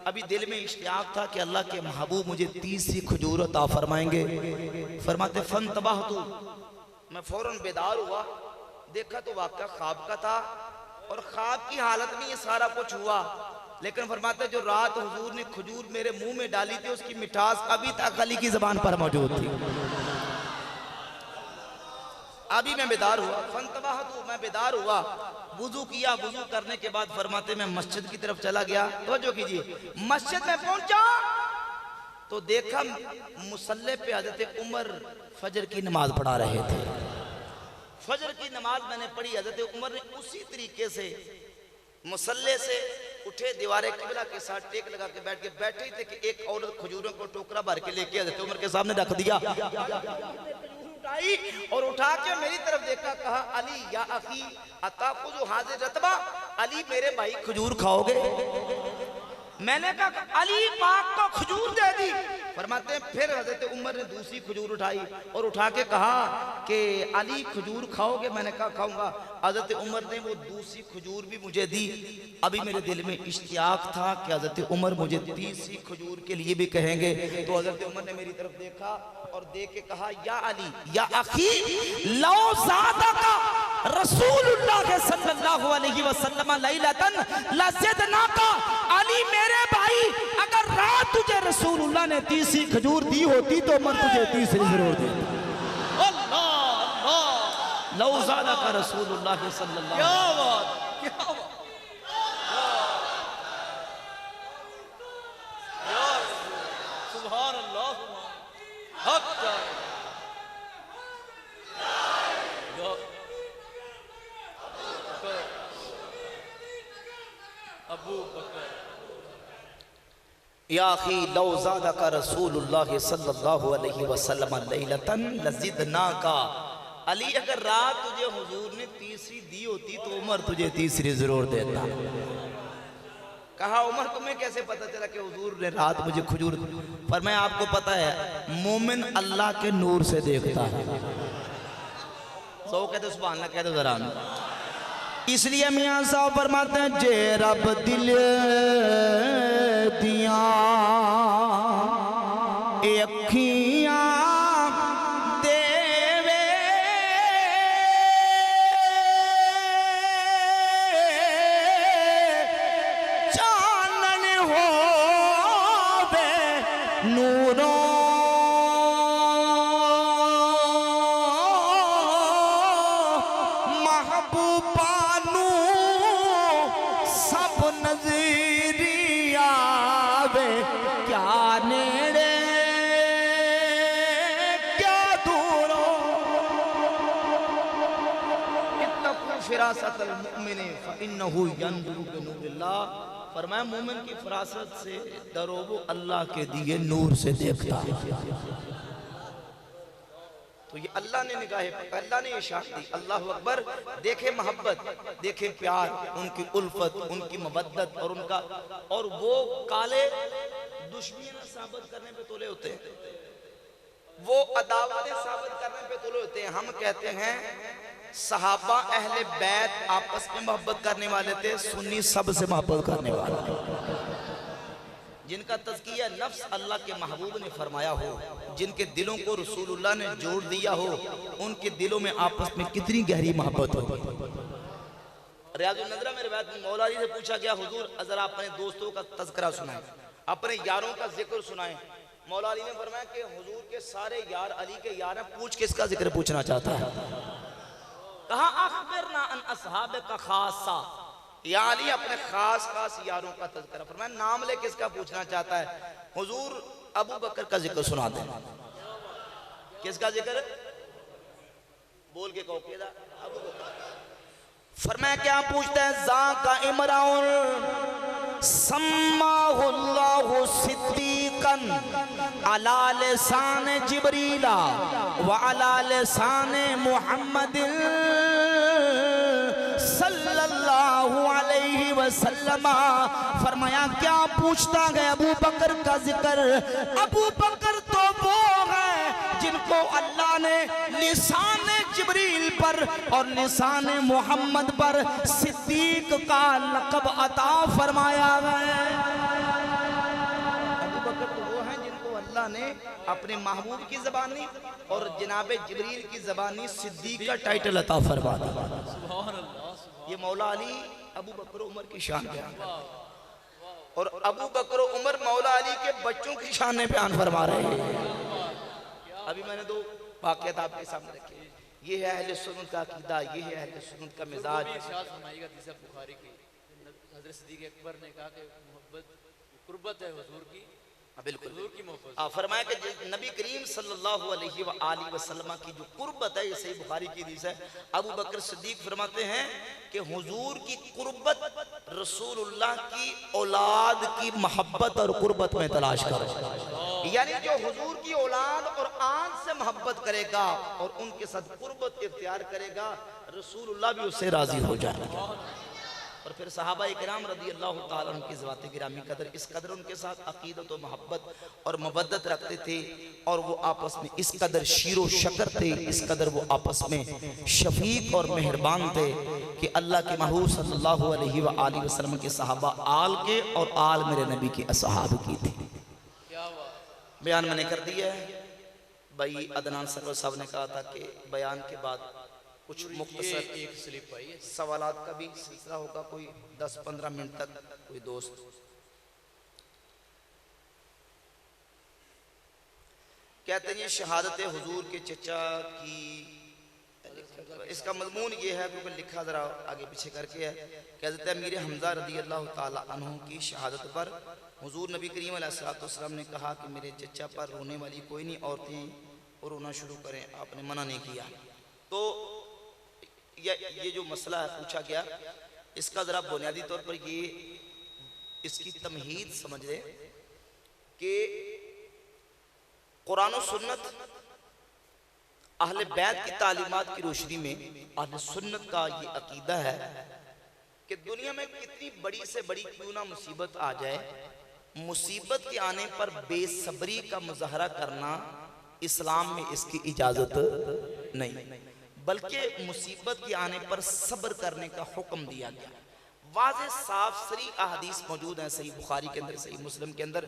अभी दिल में इश्तियाक था कि अल्लाह के महबूब मुझे तीसरी खजूर अता फरमाएंगे। फरमाते फन तबाह तू, मैं फौरन बेदार हुआ, देखा तो वाकया ख्वाब का था और ख्वाब की हालत में ये सारा कुछ हुआ। लेकिन फरमाते जो रात हुजूर ने खजूर मेरे मुंह में डाली थी उसकी मिठास अभी तक अली की जबान पर मौजूद थी। अभी मैं बेदार हुआ, फंतबाह तू, मैं बेदार हुआ, वुजू किया, वुजू करने के बाद फरमाते मैं मस्जिद की तरफ चला गया। तवज्जो कीजिए, मस्जिद में पहुंचा तो देखा मुसल्ले पे हज़रत उमर फजर की नमाज पढ़ा रहे थे। फजर की नमाज मैंने पढ़ी, हज़रत उमर ने उसी तरीके से मुसल्ले से उठे, दीवारे किबला के साथ टेक लगा के बैठे ही थे कि एक औरत खजूरों को टोकरा भर के लेके हज़रत उमर के सामने रख दिया और उठा के मेरी तरफ देखा, कहा अली या अखी अताखुज़ु हाज़िर रतबा, अली मेरे भाई खजूर खाओगे? मैंने कहा अली पाक को खजूर दे दी। फरमाते हैं फिर हजरत उमर ने दूसरी खजूर उठाई और उठा के कहा कि अली खजूर खाओगे? मैंने कहा खाऊंगा। हजरत उमर ने वो दूसरी खजूर भी मुझे दी। अभी मेरे दिल में इश्तियाक था कि हजरत उमर मुझे तीसरी खजूर के लिए भी कहेंगे। तो हजरत उमर ने मेरी तरफ देखा और देख के कहा या अली या अखी लौ ज़ादका रसूलुल्लाह सल्लल्लाहु अलैहि वसल्लम लैलतन लज़दनाका, अली मेरे भाई अगर रात तुझे रसूलुल्लाह ने तीसरी खजूर दी होती तो मैं तुझे तीसरी जरूर देता। अल्लाह अल्लाह, लौ ज़ादका रसूलुल्लाह सल्लल्लाहु, क्या बात, क्या बात, सुभान अल्लाह, हक अबू बकर या अखी लौ ज़ादका रसूलुल्लाह सल्लल्लाहु अलैहि वसल्लम लैलतन लज़िदनाका, अली अगर रात तुझे हुजूर ने तीसरी दी होती तो उमर तुझे तीसरी जरूर देता। कहा उमर तुम्हें कैसे पता चला कि हुजूर ने रात मुझे खजूर? पर मैं आपको पता है मोमिन अल्लाह के नूर से देखता है। सो कहते सुभान अल्लाह, कहते जरा। इसलिए मियां साहब फरमाते हैं जे रब दिल दिया अखियां देवे बाबू पानू सब नजरी आवे, क्या नेड़े क्या दूरो। इत्तक़ू फ़िरासतल मुमिन फ़इन्नहु यंज़ुरु बिनूरिल्लाह। फरमाया मोमिन की फरासत से डरो, वो अल्लाह के दिए नूर से देखता है। तो ये अल्लाह ने निगाहें, अल्लाह ने इशारा दी। अल्लाह अकबर। देखे मोहब्बत, देखे प्यार, उनकी उल्फत, उनकी मवद्दत और उनका, और वो काले दुश्मन साबित करने पे तुले होते हैं, वो अदावत साबित करने पे तुले होते हैं। हम कहते हैं सहाबा अहले बैत आपस में मोहब्बत करने वाले थे, सुन्नी सबसे मोहब्बत करने वाले थे। जिनका तज़किया नफ्स अल्लाह के महबूब ने फरमाया हो, जिनके दिलों को रसूलुल्लाह ने जोड़ दिया हो, उनके दिलों में आपस में कितनी गहरी मोहब्बत हो। रियाजुन नज़रा में रिवायत में मौला अली से पूछा गया, हुजूर अगर अपने दोस्तों का तज़किरा सुनाएं, अपने यारों का जिक्र सुनाएं। मौला अली ने फरमाया कि हुजूर के सारे यार अली के यार हैं, पूछ किसका जिक्र पूछना चाहता है। कहा अखबिरना अन अस्हाबिका खासा, या अली अपने खास खास यारों का तज़किरा फरमाया, नाम ले किसका पूछना चाहता है। हुजूर अबू बकर का जिक्र सुना दें। किसका जिक्र बोल के कहो, केदा अबू बकर। फरमाया क्या पूछता है, ज़ाका इमराउन सम्माहुल्लाहु सिद्दीक़न अला लिसान जिब्रीला व अला लिसान मुहम्मदिन सल्लल्लाहु अलैहि वसल्लम। फरमाया क्या पूछता है अबू बकर का जिक्र। अबू बकर तो वो है जिनको अल्लाह ने लिसान जिब्रील पर और लिसान मोहम्मद पर सिद्दीक का लक़ब अता फरमाया है। अबू बकर तो वो हैं जिनको अल्लाह ने अपने महबूब की ज़बानी और जनाब जिब्रील की ज़बानी सिद्दीक का टाइटल अता फरमा दिया। ये मौला अली अबू बकर उमर की शान है, और अबू बकर उमर मौला अली के बच्चों की शान में बयान फरमा रहे हैं। अभी मैंने दो वाक़यात आपके सामने रखे। ये है अहले सुन्नत का अकीदा, ये है अहले सुन्नत का मिजाज। बुखारी की हज़रत सिद्दीक़ अकबर ने कहा कि मोहब्बत कुर्बत है हुजूर की, बिल्कुल हुजूर की मोहब्बत। फरमाया कि नबी करीम सल्लल्लाहु अलैहि व आलिहि वसल्लम की जो कुर्बत है, ये सही बुखारी की हदीस है। अबू बकर सिद्दीक फरमाते हैं कि हुजूर की कुर्बत रसूलुल्लाह की औलाद की मोहब्बत और कुर्बत में तलाश करो। यानी जो हुजूर की औलाद और आन से मोहब्बत करेगा और उनके साथ कुर्बत इख्तियार करेगा, रसूलुल्लाह भी उससे राजी हो जाएंगे। और फिर सहाबा इकराम रदी अल्लाह ताला अन्हुम की ज़वात गिरामी कदर, इस कदर उनके साथ अकीदत व मोहब्बत और मवद्दत रखते थे, और वो आपस में इस कदर शीरो शकर थे, इस कदर वो आपस में शफीक और मेहरबान थे कि अल्लाह के महबूब सल्लल्लाहु अलैहि व आलिहि वसल्लम के सहाबा आल के और आल मेरे नबी के असहाब की थी। बयान मैंने कर दिया है भाई। अदनान सरवर साहब ने कहा था कि बयान के बाद कुछ मुख्तसर एक स्लिप आई है, सवालात का भी सिलसिला होगा, कोई 10-15 मिनट तक। कोई दोस्त कहते हैं ये शहादत हुजूर के चचा की, इसका मजमून ये है क्योंकि लिखा जरा आगे पीछे करके है। कहते हैं मीर हमजा रदी अल्लाह ताला अन्हु की शहादत पर हुजूर नबी करीम अलैहिस्सलाम ने कहा कि मेरे चचा पर रोने वाली कोई नहीं, औरतें और रोना शुरू करें, आपने मना नहीं किया। तो ये जो मसला है पूछा गया, इसका ज़रा बुनियादी तौर पर ये इसकी तमहीद समझ लें कि कुरान और सुन्नत अहले बैत की तालीमात की रोशनी में अहले सुन्नत का ये अकीदा है कि दुनिया में कितनी बड़ी से बड़ी क्यों ना मुसीबत आ जाए, मुसीबत के आने पर बेसब्री का मुजाहरा करना इस्लाम में इसकी इजाज़त नहीं, बल्कि मुसीबत के आने पर सब्र करने का हुक्म दिया गया। वाज़े साफ सरी अहदीस मौजूद हैं सही बुखारी के अंदर, सही मुस्लिम के अंदर।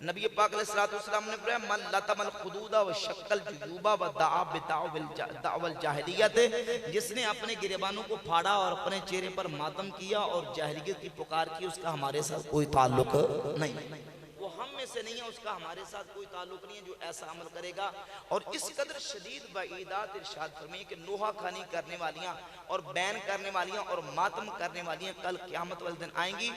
नबी पाक अलैहिस्सलाम ने फरमाया मन लतमल खुदूदा व शक्कल जुजूबा व दाअ बिदावल जाहिलियत, जिसने अपने गिरेबानों को फाड़ा और अपने चेहरे पर मातम किया और जाहिलियत की पुकार की, उसका हमारे साथ कोई ताल्लुक नहीं। वो हम में से नहीं है उसका हमारे साथ कोई ताल्लुक नहीं है जो ऐसा अमल करेगा। और इस कदर शदीद वईदात इरशाद फरमाइए कि नोहा खानी करने वालियां और बैन करने वालियां और मातम करने वालियां कल क़यामत वाले दिन आएंगी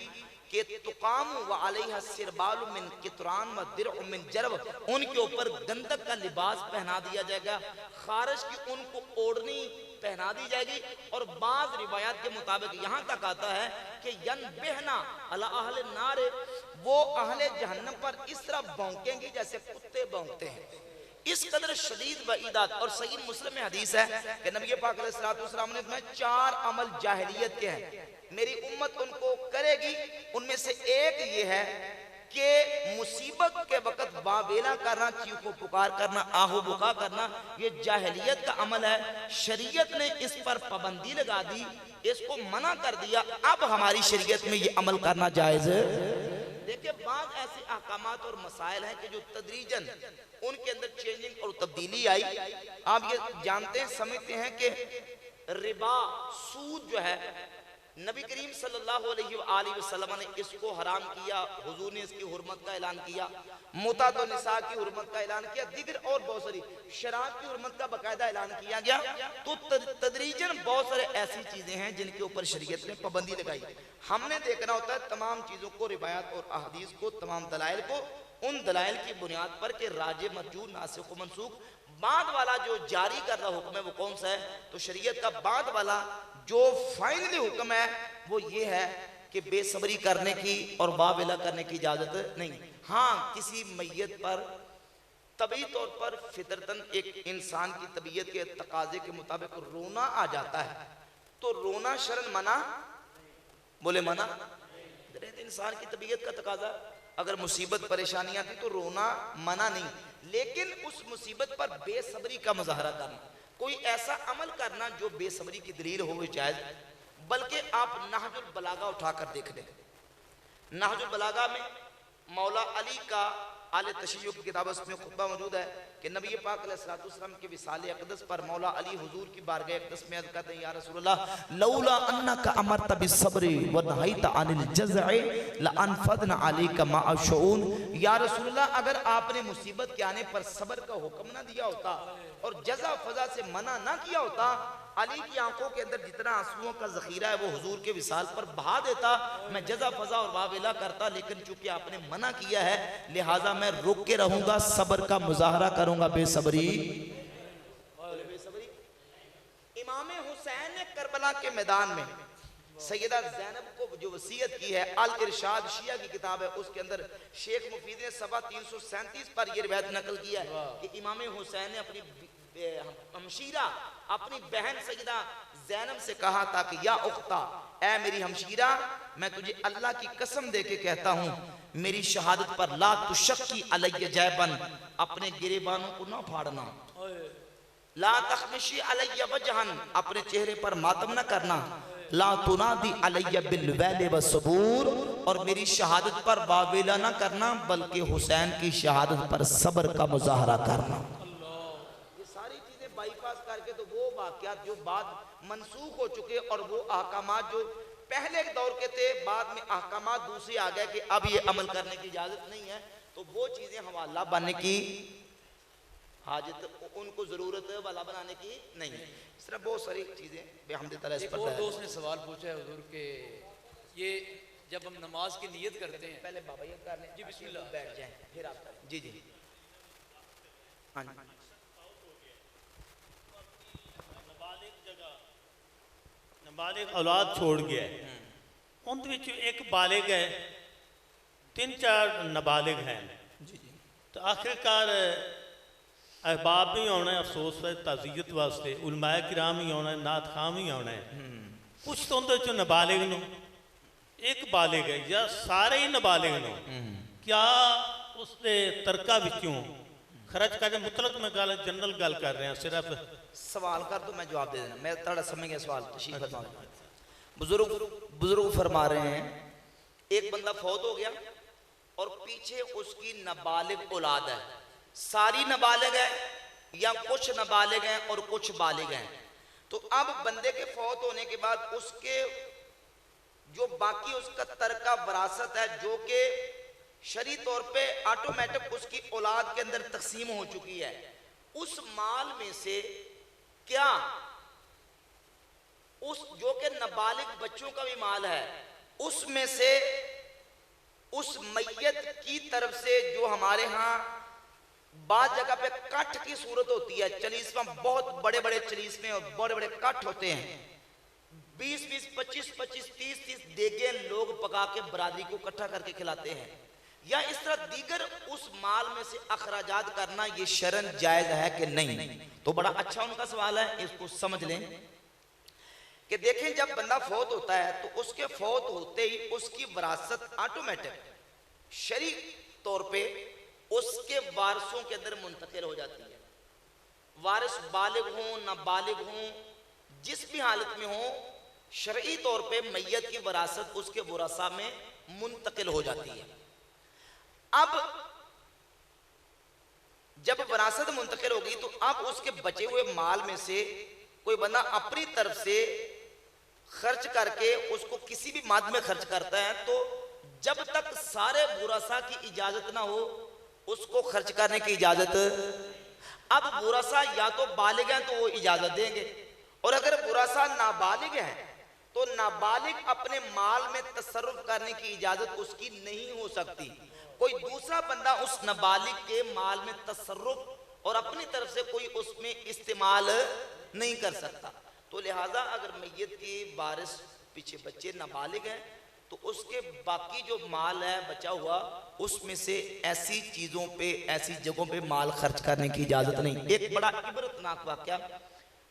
कि तुकाम व अलैहा सिरबाल मिन कितरान व दिरउ मिन जरब, उनके ऊपर गंदक का लिबास पहना दिया जाएगा, खारिश की उनको ओढ़नी पहना दी जाएगी। और बाज रिवायात के मुताबिक यहाँ तक आता है कि यन बेहना अला अहले नारे, वो अहले जहन्नम पर इस तरह भौंकेंगी जैसे कुत्ते भौंकते हैं। इस कदर शदीद वईदात। और सही मुस्लिम में हदीस है कि नबी पाक अलैहिस्सलातु वस्सलाम ने फरमाया 4 अमल जाहिलियत के हैं, मेरी उम्मत उनको करेगी। उनमें से एक ये है कि मुसीबत के वक्त बाबेला करना, चीखो पुकार करना, आहू बुका करना, ये जाहिलियत का अमल है। शरीयत ने इस पर पाबंदी लगा दी, इसको मना कर दिया। अब हमारी शरीयत में ये अमल करना जायज है। देखिए बाद ऐसे अहकामात और मसाइल हैं कि जो तदरीजन उनके अंदर चेंजिंग और तब्दीली आई। आप ये जानते हैं, समझते हैं कि रिबा, सूद जो है, नबी करीम सल्लल्लाहु अलैहि वसल्लम ने इसको हराम किया, हुजूर ने इसकी हुर्मत का ऐलान किया, मुतात व निसा की हुर्मत का ऐलान किया, दिगर और बहुत सारी शराब की हुर्मत का बाकायदा ऐलान किया गया। तो तदरीजन बहुत सारे ऐसी चीजें हैं जिनके ऊपर शरीयत ने पाबंदी लगाई। हमने देखना होता है तमाम चीजों को, रिवायत और अहदीस को, तमाम दलाइल को, उन दलाइल की बुनियाद पर कि राजे मरजू नासिख व मनसूख, बाद वाला जो जारी कर रहा हुक्म है वो कौन सा है। तो शरीयत का बाद वाला जो फाइनली हुक्म है वो ये है कि बेसब्री करने की और बावेला करने की इजाजत नहीं। हाँ, किसी मैयत पर तभी तौर पर फितरतन एक इंसान की तबीयत के तकाजे के मुताबिक रोना आ जाता है, तो रोना शरन मना, बोले मना। इंसान की तबीयत का तकाजा, अगर मुसीबत परेशानी आती तो रोना मना नहीं, लेकिन उस मुसीबत पर बेसब्री का मुजाहरा करना, कोई ऐसा अमल करना जो बेसब्री की दलील हो जायज। बल्कि आप नहजुल बलागा उठाकर देख लें। नहजुल बलागा में मौला अली का आले तशय्युह की किताब, उसमें खुतबा मौजूद है कि नबी पाक अलैहिस्सलातु वस्सलाम के विसाले अक़दस पर मौला अली हुजूर की बारगाह अक़दस में अर्ज़ करते हैं, या रसूलल्लाह लौला अन्नका अमरत बिस्सब्रि व नहैता अनिल जज़अ लअनफदना अलैका माअ शुऊन। या रसूलल्लाह, अगर आपने मुसीबत के आने पर सब्र का हुक्म ना दिया होता और जज़ा फज़ा से मना ना किया होता, अली की आंखों के अंदर जितना आंसुओं का जखीरा है वो हुजूर के विसाल पर बहा देता, मैं जज़ा फज़ा और वावेला करता। लेकिन चूंकि आपने मना किया है, लिहाजा मैं रुक के रहूंगा, सब्र का मुजाहरा करूंगा। बेसब्री, इमाम हुसैन ने करबला के मैदान में सैयदा ज़ैनब को जो वसीयत की है, अल इरशाद शिया की किताब है, उसके अंदर शेख मुफीद ने सफ़ा 337 पर यह रिवायत नकल किया है कि इमाम हुसैन ने अपनी हमशीरा, अपनी बहन सैयदा ज़ैनब से कहा था कि या उख्ता, ऐ मेरी हमशीरा, मैं तुझे अल्लाह की कसम दे के कहता हूँ, मेरी शहादत पर ला तुशक्की अलैया जैबन, अपने गिरेबानों को ना फाड़ना, ला तखमिशी अलैया वजहन, अपने चेहरे पर मातम ना करना, ला तुनादी अलैया बिल वैल व सबूर, और मेरी शहादत पर बावेला ना करना बल्कि हुसैन की शहादत पर सब्र का मुजाहरा करना। बाईपास करके तो वो वाक़यात जो बाद मनसूख हो चुके और वो अहकामात जो पहले दौर के थे, बाद में अहकामात दूसरे आ गए कि अब ये अमल करने की इजाजत नहीं है, तो वो चीजें हवाला बनने की हाजत, उनको जरूरत वाला बनाने की नहीं है। इस तरह बहुत सारी चीजें बेहमदुलिल्लाह। एक और दोस्त ने सवाल पूछा है हुजूर के, ये जब हम नमाज की नियत करते हैं, पहले बाबा ये कर लें, जी बिस्मिल्लाह, बैठ जाएं, फिर आप करें। जी जी, हाँ जी। बालिग औलाद छोड़ गया, उनके विच एक बालिग है, 3-4 नाबालिग हैं, तो आखिरकार अहबाब भी आना है, अफसोस है ताज़ियत वास्ते, उलमाए किराम ही आना है, नात खाम ही आना है। कुछ तो उनके नाबालिग नो, एक बालिग है या सारे ही नाबालिग नो, क्या उसके तरका विचों खर्च कर, मुतलक में गल जनरल गल कर रहे हैं, सिर्फ सवाल कर दो मैं जवाब दे देना, मैं थोड़ा समझ गया सवाल। बुजुर्ग फरमा रहे हैं, एक बंदा फौत हो गया और पीछे उसकी नाबालिग औलाद है, सारी नाबालिग है या कुछ नाबालिग हैं और कुछ बालिग हैं। तो अब बंदे के फौत होने के बाद उसके जो बाकी उसका तरका वरासत है, जो कि शरई तौर पे ऑटोमेटिक उसकी औलाद के अंदर तकसीम हो चुकी है, उस माल में से क्या उस जो कि नाबालिग बच्चों का भी माल है, उसमें से उस मैयत की तरफ से जो हमारे यहाँ बाद जगह पे कट की सूरत होती है, चलीसमा बहुत बड़े बड़े चलीसमे और बड़े बड़े कट होते हैं, 20-20, 25-25, 30-30 देगे लोग पका के बरादरी को इकट्ठा करके खिलाते हैं, या इस तरह दीगर उस माल में से अखराजात करना ये शरन जायज है कि नहीं? तो बड़ा अच्छा उनका सवाल है, इसको समझ लें कि देखें जब बंदा फौत होता है तो उसके फौत होते ही उसकी विरासत ऑटोमेटिक शरई तौर पे उसके वारिसों के अंदर मुंतकिल हो जाती है। वारिस बालिग हों नाबालिग हों, जिस भी हालत में हो, शरई तौर पे मैयत की विरासत उसके वरासा में मुंतकिल हो जाती है। अब जब विरासत मुंतकिल हो गई तो अब उसके बचे हुए माल में से कोई बंदा अपनी तरफ से खर्च करके उसको किसी भी माद में खर्च करता है, तो जब तक सारे बुरासा की इजाजत ना हो उसको खर्च करने की इजाजत। अब बुरासा या तो बालिग है तो वो इजाजत देंगे, और अगर बुरासा नाबालिग है तो नाबालिग अपने माल में तसर्रुफ करने की इजाजत उसकी नहीं हो सकती। कोई दूसरा बंदा उस नाबालिग के माल में तसर्रुफ और अपनी तरफ से कोई उसमें इस्तेमाल नहीं कर सकता। तो लिहाजा अगर मैयत के वारिस पीछे बच्चे नाबालिग हैं तो उसके बाकी जो माल है बचा हुआ उसमें से ऐसी चीज़ों पे ऐसी जगहों पे माल खर्च करने की इजाज़त नहीं। एक बड़ा इबरतनाक वाक़या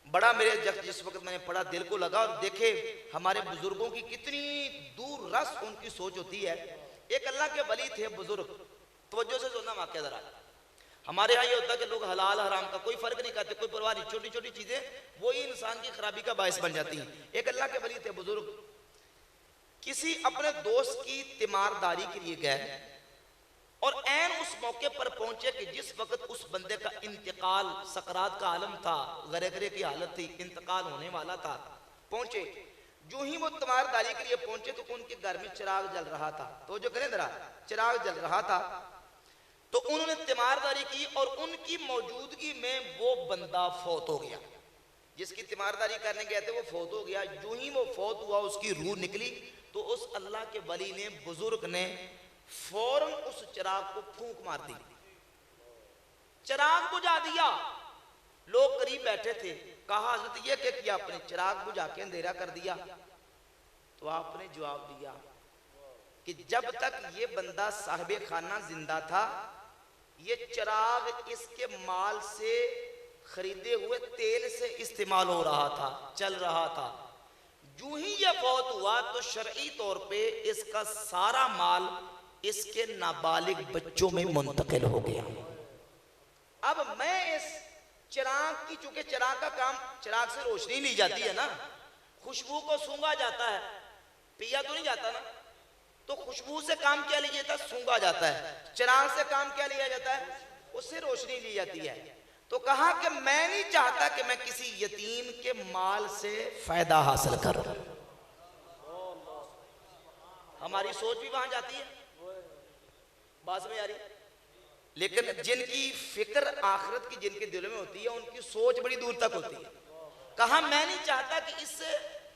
बड़ा मेरे जिस वक्त मैंने पढ़ा दिल को लगा, और देखे हमारे बुजुर्गों की कितनी दूर रस उनकी सोच होती है। एक अल्लाह के वली थे बुजुर्ग, तवज्जो से सुनना वाक़या ज़रा। हमारे यहाँ ये होता है कि लोग हलाल हराम का कोई फर्क नहीं करते, कोई परवाह नहीं, छोटी छोटी चीज़ें वही इंसान की खराबी का बायस बन जाती हैं। एक अल्लाह के वली थे बुजुर्ग, किसी अपने दोस्त की तीमारदारी के लिए गए और ऐन उस मौके पर पहुंचे कि जिस वक्त उस बंदे का इंतकाल, सकरात का आलम था, गरे की हालत थी, इंतकाल होने वाला था। पहुंचे, जो ही वो तीमारदारी के लिए पहुंचे तो उनके घर में चिराग जल रहा था। तो जो करें जरा, चिराग जल रहा था तो उन्होंने तीमारदारी की और उनकी मौजूदगी में वो बंदा फौत हो गया। जिसकी तीमारदारी करने गए थे वो फौत हो गया। जो ही वो फौत हुआ उसकी रूह निकली तो उस अल्लाह के वली ने, बुजुर्ग ने फौरन उस चिराग को फूंक मार दी, चिराग बुझा दिया। लोग करीब बैठे थे, कहा हजरत ये क्या किया आपने, चिराग बुझा के अंधेरा कर दिया। तो आपने जवाब दिया कि जब तक ये बंदा साहिबे खाना जिंदा था ये चिराग इसके माल से खरीदे हुए तेल से इस्तेमाल हो रहा था, चल रहा था। जो ही ये फौत हुआ तो शरई तौर पे इसका सारा माल इसके नाबालिग बच्चों में मुंतकिल हो गया। अब मैं इस चिराग की, चूंकि चिराग का काम, चिराग से रोशनी ली जाती है ना, खुशबू को सूंघा जाता है, पिया तो नहीं जाता ना, तो खुशबू से काम क्या लिया जाता है, सूंघा जाता है। चिराग से काम क्या लिया जाता है, उससे रोशनी ली जाती है। तो कहा कि मैं नहीं चाहता कि मैं किसी यतीम के माल से फायदा हासिल करूं। हमारी सोच भी वहां जाती है, बात में आ रही। लेकिन जिनकी फिक्र आखिरत की जिनके दिलों में होती है उनकी सोच बड़ी दूर तक होती है। कहा मैं नहीं चाहता कि इस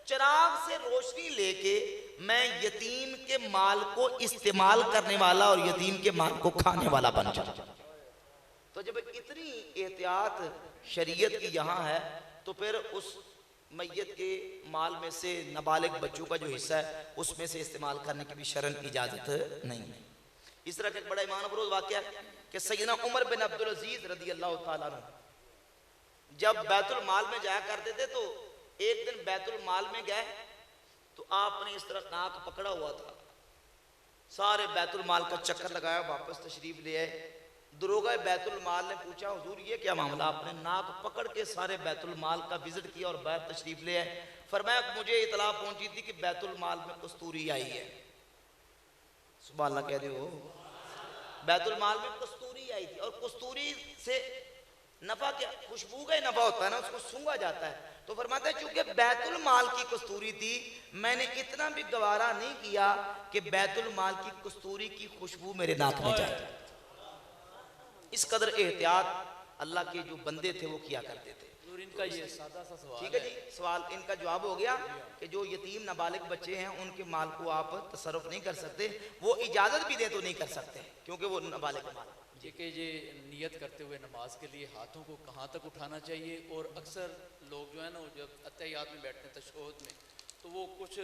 चिराग से रोशनी लेके मैं यतीम के माल को इस्तेमाल करने वाला और यतीम के माल को खाने वाला बन जाऊं। तो जब इतनी एहतियात शरीयत की यहाँ है तो फिर उस मैयत के माल में से नाबालिग बच्चों का जो हिस्सा है उसमें से इस्तेमाल करने की भी शरन इजाज़त नहीं है। इस तरह का एक बड़ा ईमान अफरोज वाक़या कि सैयदना उमर बिन अब्दुल अजीज रदी अल्लाह ताला अन्हु जब बैतुल माल में जाया करते थे तो एक दिन बैतुल माल में गए तो आपने इस तरह नाक पकड़ा हुआ था, सारे बैतुल माल का चक्कर लगाया, वापस तशरीफ ले आए। दरोगा बैतुल माल ने पूछा हुजूर ये क्या मामला, आपने नाक पकड़ के सारे बैतुल माल का विजिट किया और बाहर तशरीफ ले आए। फरमाया मुझे इतला पहुंची थी कि बैतुल माल में कस्तूरी आई है। सुभान अल्लाह कह रहे हो, बैतुल माल में कस्तूरी आई थी। और कस्तूरी से नफा क्या, खुशबू का ही नफा होता है ना, उसको सूंघा जाता है। तो फरमाता है चूंकि बैतुल माल की कस्तूरी थी, मैंने इतना भी गवारा नहीं किया कि बैतुल माल की कस्तूरी की खुशबू मेरे नाक में जाए। इस कदर एहतियात अल्लाह के जो बंदे थे वो किया करते थे। और इनका ये सादा सा सवाल ठीक है जी, सवाल इनका जवाब हो गया कि जो यतीम नाबालिग बच्चे हैं उनके माल को आप तसर्रुफ नहीं कर सकते, वो इजाजत भी दे तो नहीं कर सकते क्योंकि वो नाबालिग माल। जी कि ये नियत करते हुए नमाज के लिए हाथों को कहाँ तक उठाना चाहिए, और अक्सर लोग जो है ना जब अत्तहियात में बैठते हैं तशहुद में, तो वो कुछ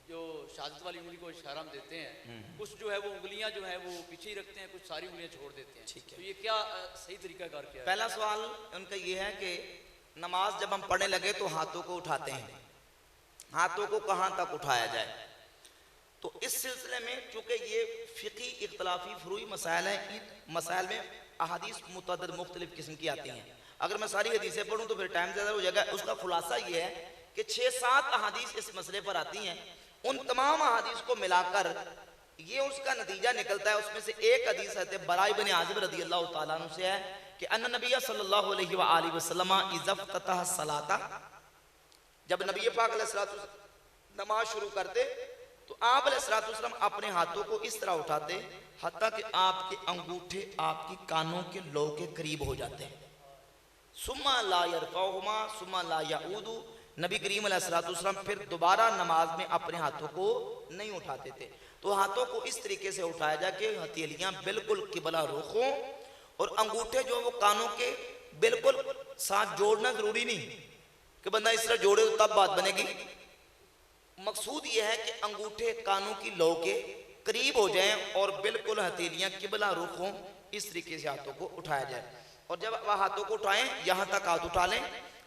जो शहादत वाली उंगली को इशारा में देते हैं, कुछ जो है वो उंगलियां जो है वो पीछे ही रखते हैं, कुछ सारी उंगलियां छोड़ देते हैं। ठीक है। तो ये क्या सही तरीकाकार क्या है? पहला सवाल उनका ये है कि नमाज जब हम पढ़ने लगे तो हाथों को उठाते हैं, हाथों को कहाँ तक उठाया जाए। तो इस सिलसिले में चूंकि ये फ़िक़ी इख्तलाफी फ़ुरूई मसाइल हैं, इन मसाइल में अहादीस मुतअद्दिद मुख्तलिफ किस्म की आती हैं। अगर मैं सारी हदीसें पढ़ूँ तो फिर टाइम ज़्यादा हो जाएगा। उसका खुलासा ये है कि 6-7 अहादीस इस मसले पर आती हैं। उन तमाम अहादीस को मिलाकर ये उसका नतीजा निकलता है। उसमें से एक हदीस है बरा इब्न आज़िब रज़ियल्लाहु तआला अन्हु से है कि अन्ना नबी सल्लल्लाहु अलैहि व आलिहि वसल्लम इज़ा फ़तह सलाता, जब नबी पाक अलैहिस्सलातु नमाज शुरू करते तो आप अलैहिस्सलातु अपने हाथों को इस तरह उठाते हत्ता कि आपके अंगूठे आपकी कानों के लो के करीब हो जाते हैं। सुम्मा ला यरफ़उहुमा सुम्मा ला यऊदु, नबी करीम अलैहिस्सलातु वस्सलाम फिर दोबारा नमाज में अपने हाथों को नहीं उठाते थे। तो हाथों को इस तरीके से उठाया जाए कि हथेलियां बिल्कुल किबला रुख हों और अंगूठे जो वो कानों के बिल्कुल साथ जोड़ना जरूरी नहीं कि बंदा इस तरह जोड़े तो तब बात बनेगी। मकसूद ये है कि अंगूठे कानों की लौ के करीब हो जाएं और बिल्कुल हथेलियां किबला रुख हों, इस तरीके से हाथों को उठाया जाए। और जब वह हाथों को उठाएं यहाँ तक हाथ उठा लें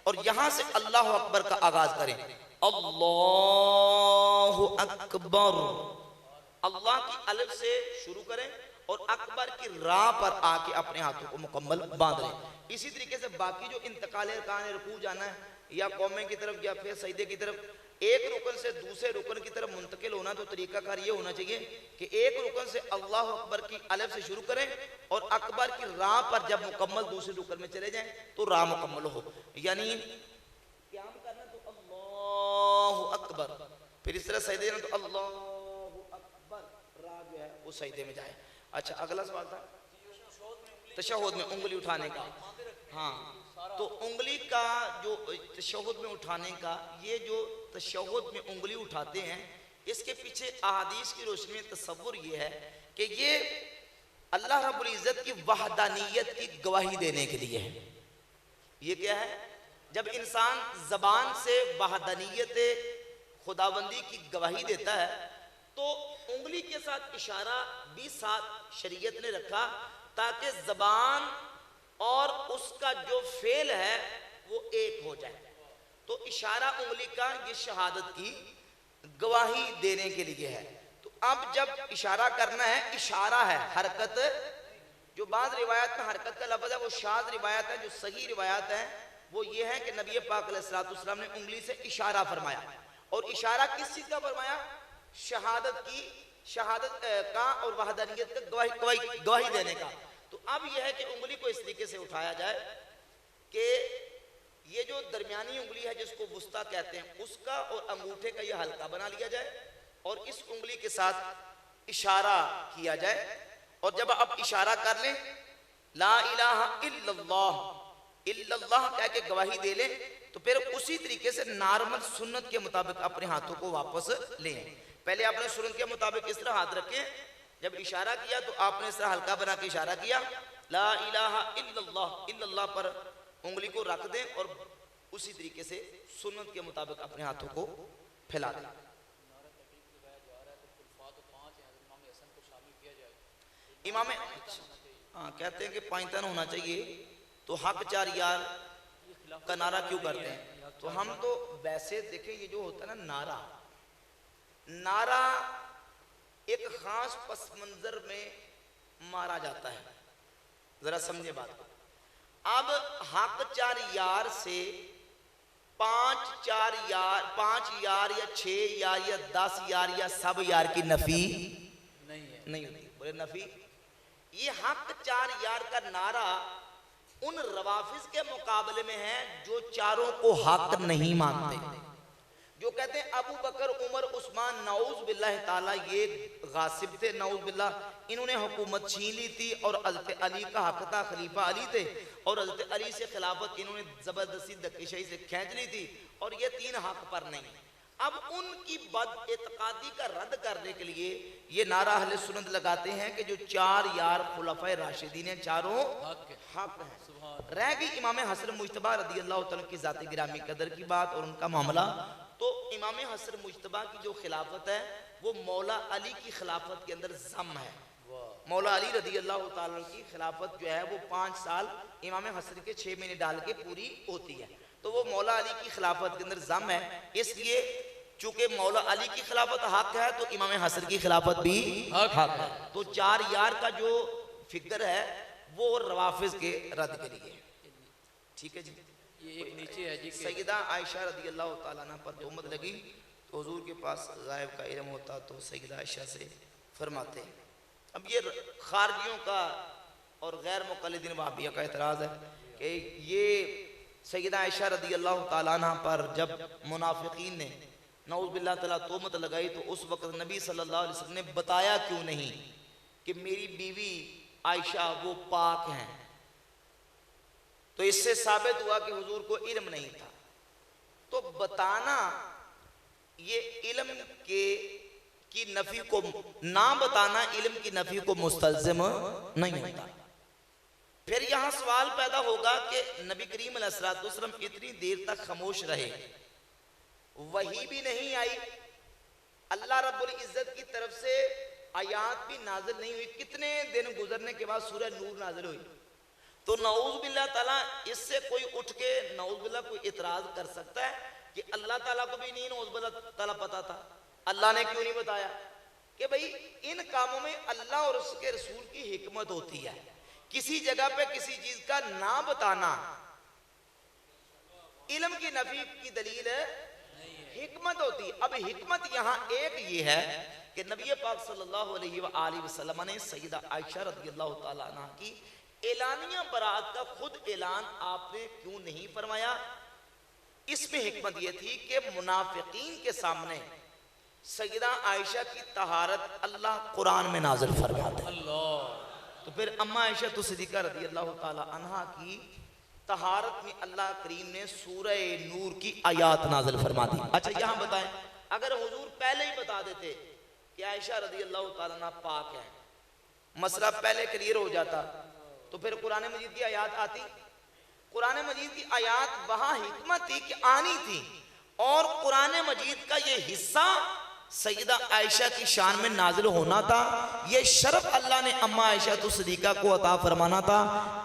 और यहाँ से अल्लाह अकबर का आगाज करें। अल्लाहु अकबर, अल्लाह की अलिफ से शुरू करें और अकबर की राह पर आके अपने हाथों को मुकम्मल बांध लें। इसी तरीके से बाकी जो इंतकाल अरकान रुकू जाना है या कौमे की तरफ या फिर सजदे की तरफ, एक रुकन से दूसरे रुकन की तरफ मुंतकिल होना, तो तरीकाकार ये होना चाहिए कि एक रुकन से अल्लाह अकबर की अलिफ से शुरू करें और अकबर की राह पर जब मुकम्मल दूसरे रुकन में चले जाएं तो राह मुकम्मल हो। यानी क़याम करना तो अल्लाहु अकबर, फिर इस तरह सजदे जाना तो अल्लाहु अकबर, राह जो है वो सजदे में जाए। अच्छा, अगला सवाल था तशहुद में उंगली उठाने का। हाँ, तो उंगली का जो तशहुद में उठाने का, ये जो तशहुद में उंगली उठाते हैं, इसके पीछे अहादीस की रोशनी में तसव्वुर ये है कि ये अल्लाह रब्बुल इज़्ज़त की वहदानियत की गवाही देने के लिए है। ये क्या है? जब इंसान ज़बान से वहदानियत खुदाबंदी की गवाही देता है तो उंगली के साथ इशारा भी साथ शरीयत ने रखा ताकि ज़बान और उसका जो फेल है वो एक हो जाए। तो इशारा उंगली का ये शहादत की गवाही देने के लिए है। तो अब जब इशारा करना है, इशारा है, हरकत, जो बाज़ रिवायत में हरकत का लफ्ज़ है वो शाज़ रिवायत है। जो सही रिवायत है वो ये है कि नबी पाक अलैहिस्सलातु वस्सलाम ने उंगली से इशारा फरमाया। और इशारा किस चीज़ का फरमाया? शहादत की, शहादत का और वहदानियत का गवाही देने का। तो अब यह है कि उंगली को इस तरीके से उठाया जाए कि ये जो दरमियानी उंगली है जिसको वुस्ता कहते हैं, उसका और अंगूठे का ये हल्का बना लिया जाए और इस उंगली के साथ इशारा किया जाए। और जब आप इशारा कर लें ला इलाहा इल्लल्लाह, इल्लल्लाह कह के गवाही दे लें, तो फिर उसी तरीके से नॉर्मल सुन्नत के मुताबिक अपने हाथों को वापस लें। पहले आपने सुन्नत के मुताबिक इस तरह हाथ रखें, जब इशारा किया तो आपने इस तरह हल्का बना के इशारा किया, ला इलाहा इल्लल्लाह, इल्लल्लाह पर उंगली को रख दें और उसी तरीके से सुन्नत के मुताबिक अपने हाथों को फैला दें। इमाम कहते हैं कि पाइंतन होना चाहिए, तो हक चार यार का नारा क्यों करते हैं? तो हम तो वैसे देखें, ये जो होता है ना नारा, नारा एक खास पस मंजर में मारा जाता है, जरा समझे बात को। अब हक चार यार से 5 यार या 6 यार या 10 यार या सब यार की नफी नहीं होती। बोले नफी, ये हक चार यार का नारा उन रवाफिज के मुकाबले में है जो चारों को हक नहीं मानते, जो कहते हैं अबू बकर उमर उस्मान नाउज बिल्लाह ताला ये गासिब थे, नाउज बिल्लाह, इन्होंने हुकूमत छीन ली थी और हज़रत अली का हक था, खलीफा अली थे और हज़रत अली से खिलाफत इन्होंने ज़बरदस्ती धक्केशाही से खींच ली थी और ये तीन हक पर नहीं। अब उनकी बदएतकादी का रद्द करने के लिए ये नारा अहले सुन्नत लगाते हैं कि जो चार यार खुलफाए राशिदीन हैं चारों हक हैं। रह गई इमाम हसन मुज्तबा रदी अल्लाह तआला की ज़ात गिरामी कदर की बात और उनका मामला, तो इमाम हसन मुज्तबा की जो खिलाफत है वो मौला अली की खिलाफत के अंदर जम है। मौला अली रदी अल्लाह तआला की खिलाफत जो है वो 5 साल इमाम हसन के 6 महीने डाल के पूरी होती है, तो वो मौला अली की खिलाफत के अंदर जम है। इसलिए चूंकि मौला अली की खिलाफत हक है तो इमाम हसन की खिलाफत भी हक है। तो चार यार का जो फिक्र है वो रवाफिज के रद्द के लिए, ठीक है जी। ये एक नीचे है जी सैयदा आयशा रदी अल्लाह तआला अन्हा पर तोहमत लगी तो हुजूर के पास गायब का इल्म होता तो सैयदा आयशा से फरमाते हैं। अब ये खारजियों का और गैर मुक़ल्लिदीन वहाबिया का एतराज़ है कि ये सैयदा आयशा रदी अल्लाह तआला अन्हा पर जब मुनाफिकीन ने नऊज़ बिल्लाह तआला तोहमत लगाई तो उस वक्त नबी सल्लल्लाहु अलैहि वसल्लम ने बताया क्यों नहीं कि मेरी बीवी आयशा वो पाक हैं। तो इससे साबित हुआ कि हुजूर को इल्म नहीं था। तो बताना ये इल्म के की नफी को, ना बताना इल्म की नफी को मुस्तलजिम नहीं होता। फिर यहां सवाल पैदा होगा कि नबी करीम अलैहिस्सलातु वस्सलाम इतनी देर तक खामोश रहे, वही भी नहीं आई, अल्लाह रब्बुल इज्जत की तरफ से आयात भी नाजिल नहीं हुई, कितने दिन गुजरने के बाद सूरह नूर नाजिल हुई। तो नऊज़ बिल्लाह ताला इससे कोई उठ के नऊज़ बिल्लाह कोई इतराज कर सकता है कि अल्लाह ताला को भी नहीं नऊज़ बिल्लाह ताला पता था, अल्लाह ने क्यों नहीं बताया? कि भाई इन कामों में अल्लाह और उसके रसूल की हिकमत होती है। किसी जगह पे किसी चीज का ना बताना इल्म की नफी की दलील हिकमत होती। अब हिकमत यहाँ एक ये है कि नबी पाक सल्लल्लाहु अलैहि वसल्लम ने सैयदा आयशा रज़ियल्लाहु ताला अन्हा की एलानिया बरात का खुद ऐलान आपने क्यों नहीं फरमाया? इसमें हिकमत यह थी कि मुनाफिकीन के सामने सैयदा आयशा की तहारत अल्लाह कुरान में नाज़िल फरमाता है। तो फिर अम्मा आयशा तो सिद्दीक़ा रज़ियल्लाहु ताला अन्हा की तहारत में अल्लाह करीम ने सूरह नूर की आयात नाज़िल फरमा दी। अच्छा यहाँ बताएं, अगर हुजूर पहले ही बता देते कि आयशा रज़ियल्लाहु ताला अन्हा पाक है, मसला पहले क्लियर हो जाता, तो फिर कुरान मजीद की आयात आती। कुरान मजीद की आयात वहां हिकमत थी कि आनी थी, और कुरान मजीद का ये हिस्सा सैयदा आयशा की शान में नाजिल होना था। ये शर्फ अल्लाह ने अम्मा आयशा तो सिद्दीक़ा को अता फरमाना था,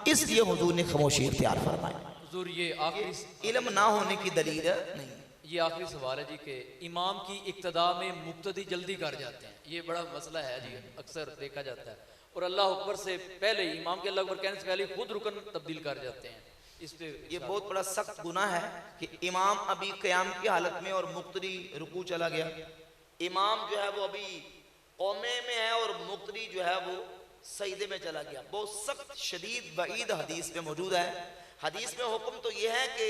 इसलिए हुजूर ने खामोशी इख्तियार फरमाई। हुजूर ये आखिरी इल्म ना होने की दलील नहीं। ये आखिरी सवाल है जी कि इमाम की इक्तदा में मुक्तदी जल्दी कर जाते हैं, ये बड़ा मसला है जी, अक्सर देखा जाता है। और अल्लाह अकबर से पहले इमाम के अल्लाह अकबर कहने से पहले खुद रुकन तब्दील कर जाते हैं। इस पे ये बहुत बड़ा सख्त गुनाह है कि इमाम अभी क़याम की हालत में और मुक्तदी रुकू चला गया। इमाम जो है वो अभी कौमे में है और मुक्तदी जो है वो सजदे में चला गया। बहुत सख्त शदीद वईद हदीस में मौजूद है। हदीस में हुक्म तो ये है कि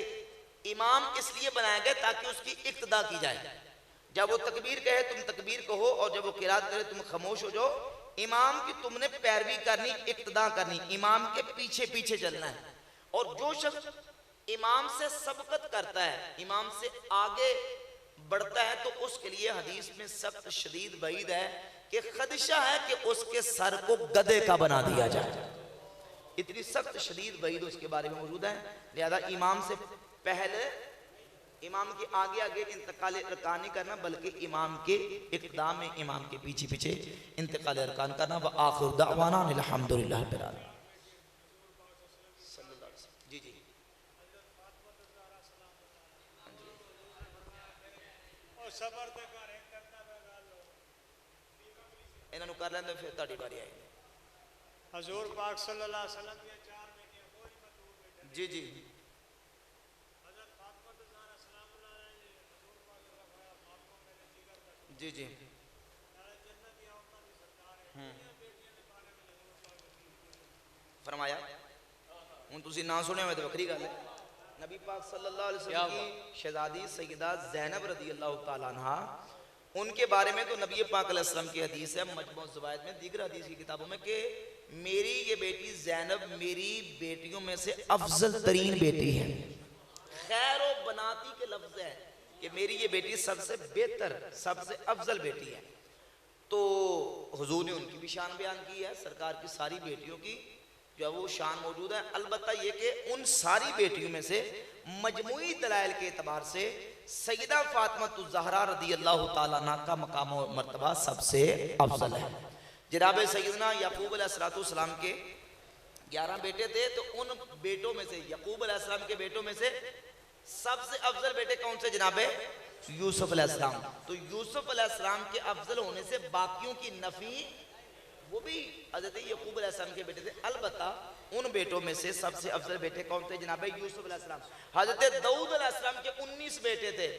इमाम इसलिए बनाया गया ताकि उसकी इक्तदा की जाए। जब वो तकबीर कहे तुम तकबीर कहो, और जब वो किरात करे तुम खामोश हो जाओ। इमाम की तुमने पैरवी करनी, इक्तदा करनी, इमाम के पीछे पीछे चलना है। और जो शख्स इमाम से सबकत करता है, इमाम से आगे बढ़ता है, तो उसके लिए हदीस में सख्त शदीद वईद है कि खदशा है कि उसके सर को गधे का बना दिया जाए। इतनी सख्त शदीद वईद उसके बारे में मौजूद है। लिहाजा इमाम से पहले, इमाम के आगे आगे इंतकाल अरकान नहीं करना, बल्कि इमाम के इक़दाम में इमाम के पीछे पीछे इंतकाल अरकान करना। व आखिर दावाना अल्हम्दुलिल्लाह रब्बिल आलमीन। जी जी इन्होंने कर लेंगे, फिर ताड़ी बारी आएगी। हजूर पाक सल्लल्लाहु अलैहि वसल्लम के 4 बेटियां कोई मतलूब। जी जी जी जी फरमाया। हूँ तुसी ना सुने हुए तो वक्री गल है। नबी पाक सल्लल्लाहु अलैहि वसल्लम की शहजादी सैयदा ज़ैनब रदी अल्लाह ताला अन्हा, उनके बारे में तो नबी पाक अलैहि सल्लम की हदीस है मजमू ज़वाइद में, दीगर हदीस की किताबों में, कि मेरी ये बेटी ज़ैनब मेरी बेटियों में से अफजल तरीन बेटी है। खैर व बनाती के लफ्ज़ है कि मेरी ये बेटी सबसे बेहतर सबसे अफजल बेटी है। तो हुजूर ने उनकी भी शान बयान की है, सरकार की सारी बेटियों की जो है वो शान मौजूद है। अलबत्ता ये कि उन सारी बेटियों में से मजमूई दलाइल के एतबार से सैयदा फातिमा ज़हरा रदी अल्लाह ताला अन्हा का मकाम और मर्तबा सबसे अफजल है। जनाब सैयदना याकूब अलैहिस्सलाम के 11 बेटे थे, तो उन बेटों में से याकूब अलैहिस्सलाम के बेटों में से सबसे अफजल बेटे कौन से? जनाब यूसुफ अलैहिस्सलाम। तो यूसुफ अलैहिस्सलाम के अफजल होने से बाकियों की नफी, वो भी हज़रत याकूब अलैहिस्सलाम के बेटे थे। अलबत्ता उन बेटों में से सबसे अफजल बेटे कौन थे? जनाब यूसुफ अलैहिस्सलाम। हज़रत दाऊद अलैहिस्सलाम के 19 बेटे थे,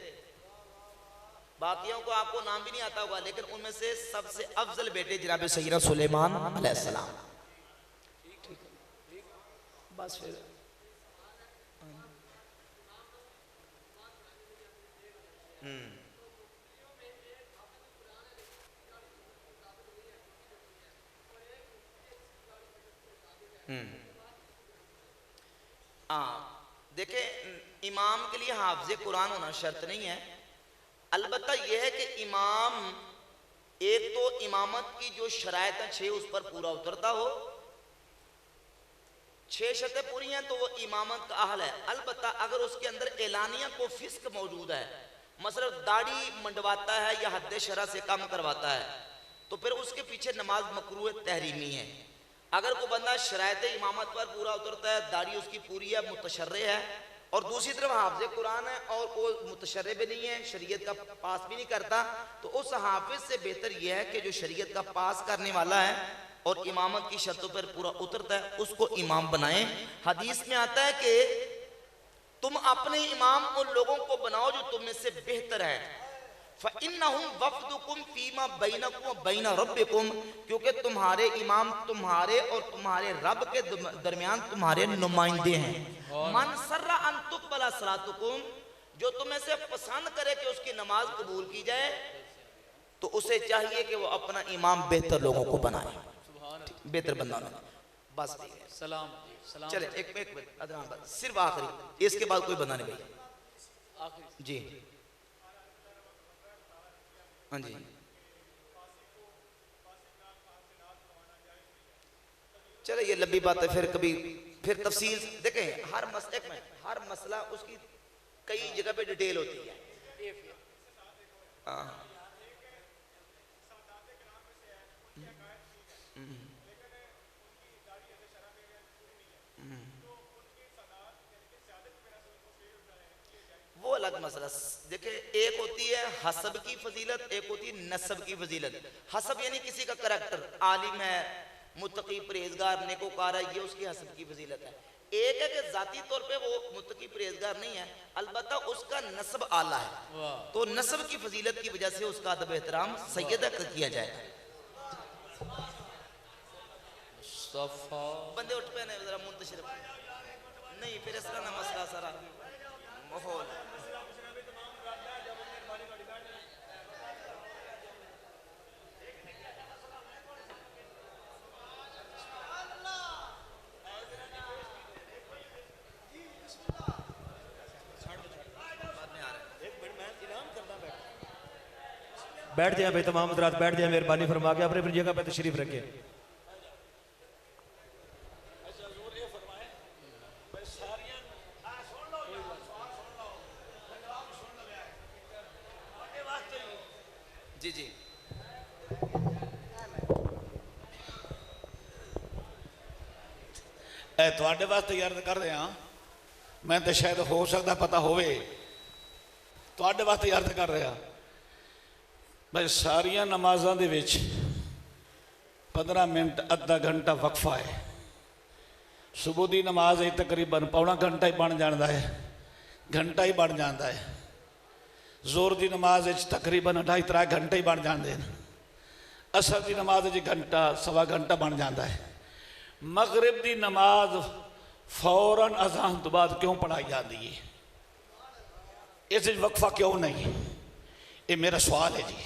बाकियों को आपको नाम भी नहीं आता होगा, लेकिन उनमें से सबसे अफजल बेटे जनाब सैयदना सुलेमान अलैहिस्सलाम। बस फिर देखे, इमाम के लिए हाफिज़ कुरान होना शर्त नहीं है। अलबत्ता यह है कि इमाम एक तो इमामत की जो शराइत है 6 उस पर पूरा उतरता हो, 6 शर्तें पूरी हैं तो वो इमामत का अहल है। अलबत्ता अगर उसके अंदर एलानिया को फिस्क मौजूद है, मसलन दाढ़ी मंडवाता है या हद शरा से कम करवाता है, तो फिर उसके पीछे नमाज मकरूह तहरीमी है। अगर कोई बंदा शराइत इमामत पर पूरा उतरता है, दाढ़ी उसकी पूरी है, मुतशर्रे है, और दूसरी तरफ हाफिज़ कुरान है और वो मुतशर्रे भी नहीं है, शरीयत का पास भी नहीं करता, तो उस हाफिज से बेहतर यह है कि जो शरीयत का पास करने वाला है और इमामत की शर्तों पर पूरा उतरता है, उसको इमाम बनाएं। हदीस में आता है कि तुम अपने इमाम उन लोगों को बनाओ जो तुम में से बेहतर है। फ़इन्नहुम वफ़्दुकुम फ़ीमा बैनकुम व बैन रब्बिकुम, क्योंकि तुम्हारे इमाम तुम्हारे और तुम्हारे रब के दरमियान तुम्हारे नुमाइंदे हैं। मन सर्रा अन तुक़बला सलातुकुम, जो तुम्हें से पसंद करे कि उसकी नमाज कबूल की जाए, तो उसे चाहिए कि वो अपना इमाम बेहतर लोगों को बनाए, बेहतर बंदा बनाए। बस सलाम सलाम। चले एक मिनट अदनान, बस सिर्फ आखिरी, इसके बाद कोई बंदा नहीं भाई। आखिरी जी हाँ जी। चले ये लंबी बात है, फिर कभी फिर तफसील देखें। हर हर मसला उसकी कई जगह पे डिटेल होती है। हाँ वो अलग मसला। देखिए, एक होती है हसब की फजीलत, एक होती है नसब की फजीलत। हसब यानी किसी का करैक्टर, आलिम है, मुत्तकी परहेजगार नेकोकार है, ये उसकी हसब की फजीलत है। एक है कि जाती तौर पे वो मुत्तकी परहेजगार नहीं है, अलबत्ता उसका नसब आला है, तो नसब की फजीलत की वजह से उसका अदब एहतराम सैयदा किया जाएगा। बंदे उठ पे नहीं, जरा मुंतशिर नहीं, फिर इस तरह ना मसला सारा माहौल। बैठ जाए भाई, तमाम हज़रात बैठ जाए, मेहरबानी फरमा के अपनी अपनी जगह पर तशरीफ रखें। जी जी ਤੁਹਾਡੇ ਵਾਸਤੇ ਯਾਦ ਕਰ ਰਹੇ ਹਾਂ। मैं तो शायद हो सकता पता होवे, ਤੁਹਾਡੇ ਵਾਸਤੇ ਯਾਦ कर रहा भाई सारिया नमाज़ों ਦੇ ਵਿੱਚ 15 मिनट अद्धा घंटा वक्फा है। सुबह की नमाज है तकरीबन पौना घंटा ही बन जाता है, घंटा ही बन जाता है। जोर की नमाज तकरीबन 2.5-3 घंटे ही बन जाते हैं। असर की नमाज घंटा सवा घंटा बन जाता है। मगरिब की नमाज फौरन अजान तो बाद क्यों पढ़ाई जाती है? इस वक्फा क्यों नहीं? ये मेरा सवाल है जी।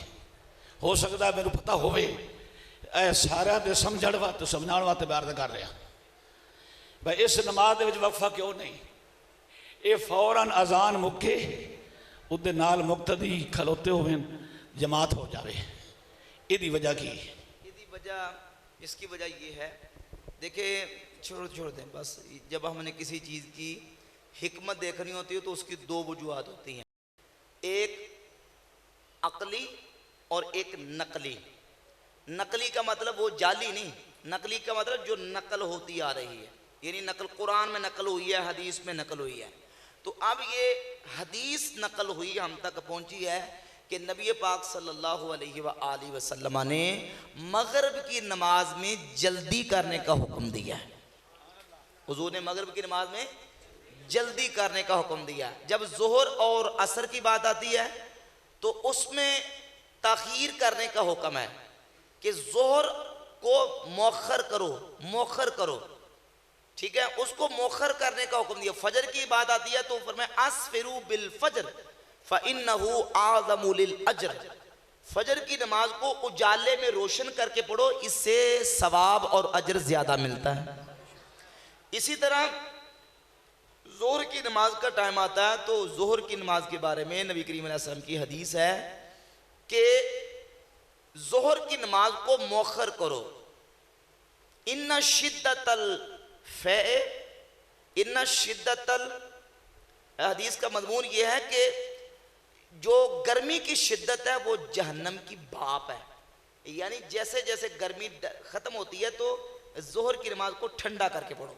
हो सकता है मैनू पता होवे, सारे दे समझण वास्ते समझाने वास्ते मैं अर्ज कर रहा भाई इस नमाज दे विच वक्फा क्यों नहीं? ये फौरन अजान मुके उदे नाल मुक्तदी खलोते होवे जमात हो जावे। इहदी वजह की? इसकी वजह ये है, देखिए छोड़ दें बस। जब हमने किसी चीज़ की हिकमत देखनी होती है तो उसकी दो वजूहात होती हैं, एक अकली और एक नकली। नकली का मतलब वो जाली नहीं, नकली का मतलब जो नकल होती आ रही है, यानी नकल कुरान में नकल हुई है, हदीस में नकल हुई है। तो अब ये हदीस नकल हुई हम तक पहुंची है कि नबी पाक सल्लल्लाहु अलैहि वसल्लम ने मगरिब की नमाज में जल्दी करने का हुक्म दिया है। हुजूर ने मगरिब की नमाज में जल्दी करने का हुक्म दिया है। जब जोहर और असर की बात आती है तो उसमें ताखीर करने का हुक्म है कि जोहर को मौखर करो, ठीक है, उसको मौखर करने का हुक्म दिया। फजर की बात आती है तो फरमाया अस्फिरू बिल फजर फ़इन्नहु आज़मु लिल अज्र। फजर की नमाज को उजाले में रोशन करके पढ़ो, इससे सवाब और अज्र ज्यादा मिलता है। इसी तरह जोहर की नमाज का टाइम आता है तो जोहर की नमाज के बारे में नबी करीम अलैहि सल्लम की हदीस है कि जोहर की नमाज को मौखर करो। इन्ना शिद्दतल हदीस का मजमून यह है कि जो गर्मी की शिद्दत है वो जहन्नम की भाप है, यानी जैसे जैसे गर्मी ख़त्म होती है तो जोहर की नमाज को ठंडा करके पढ़ो।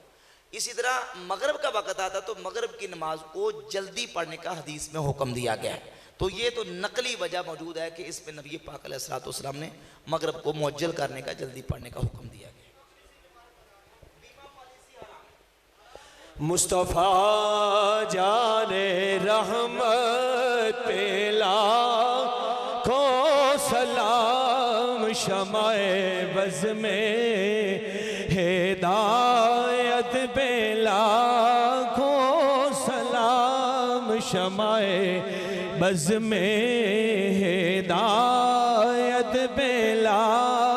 इसी तरह मगरिब का वक़्त आता तो मगरिब की नमाज को जल्दी पढ़ने का हदीस में हुक्म दिया गया है। तो ये तो नकली वजह मौजूद है कि इसमें नबी पाक अलैहिस्सलातु वस्सलाम ने मगरिब को मुअज्जल करने का, जल्दी पढ़ने का हुक्म दिया गया। मुस्तफ़ा जाने रहमत पे लाखों सलाम, शमाए बज़ में हिदायत पे लाखों सलाम, शमाए बज़ में हिदायत पे लाखों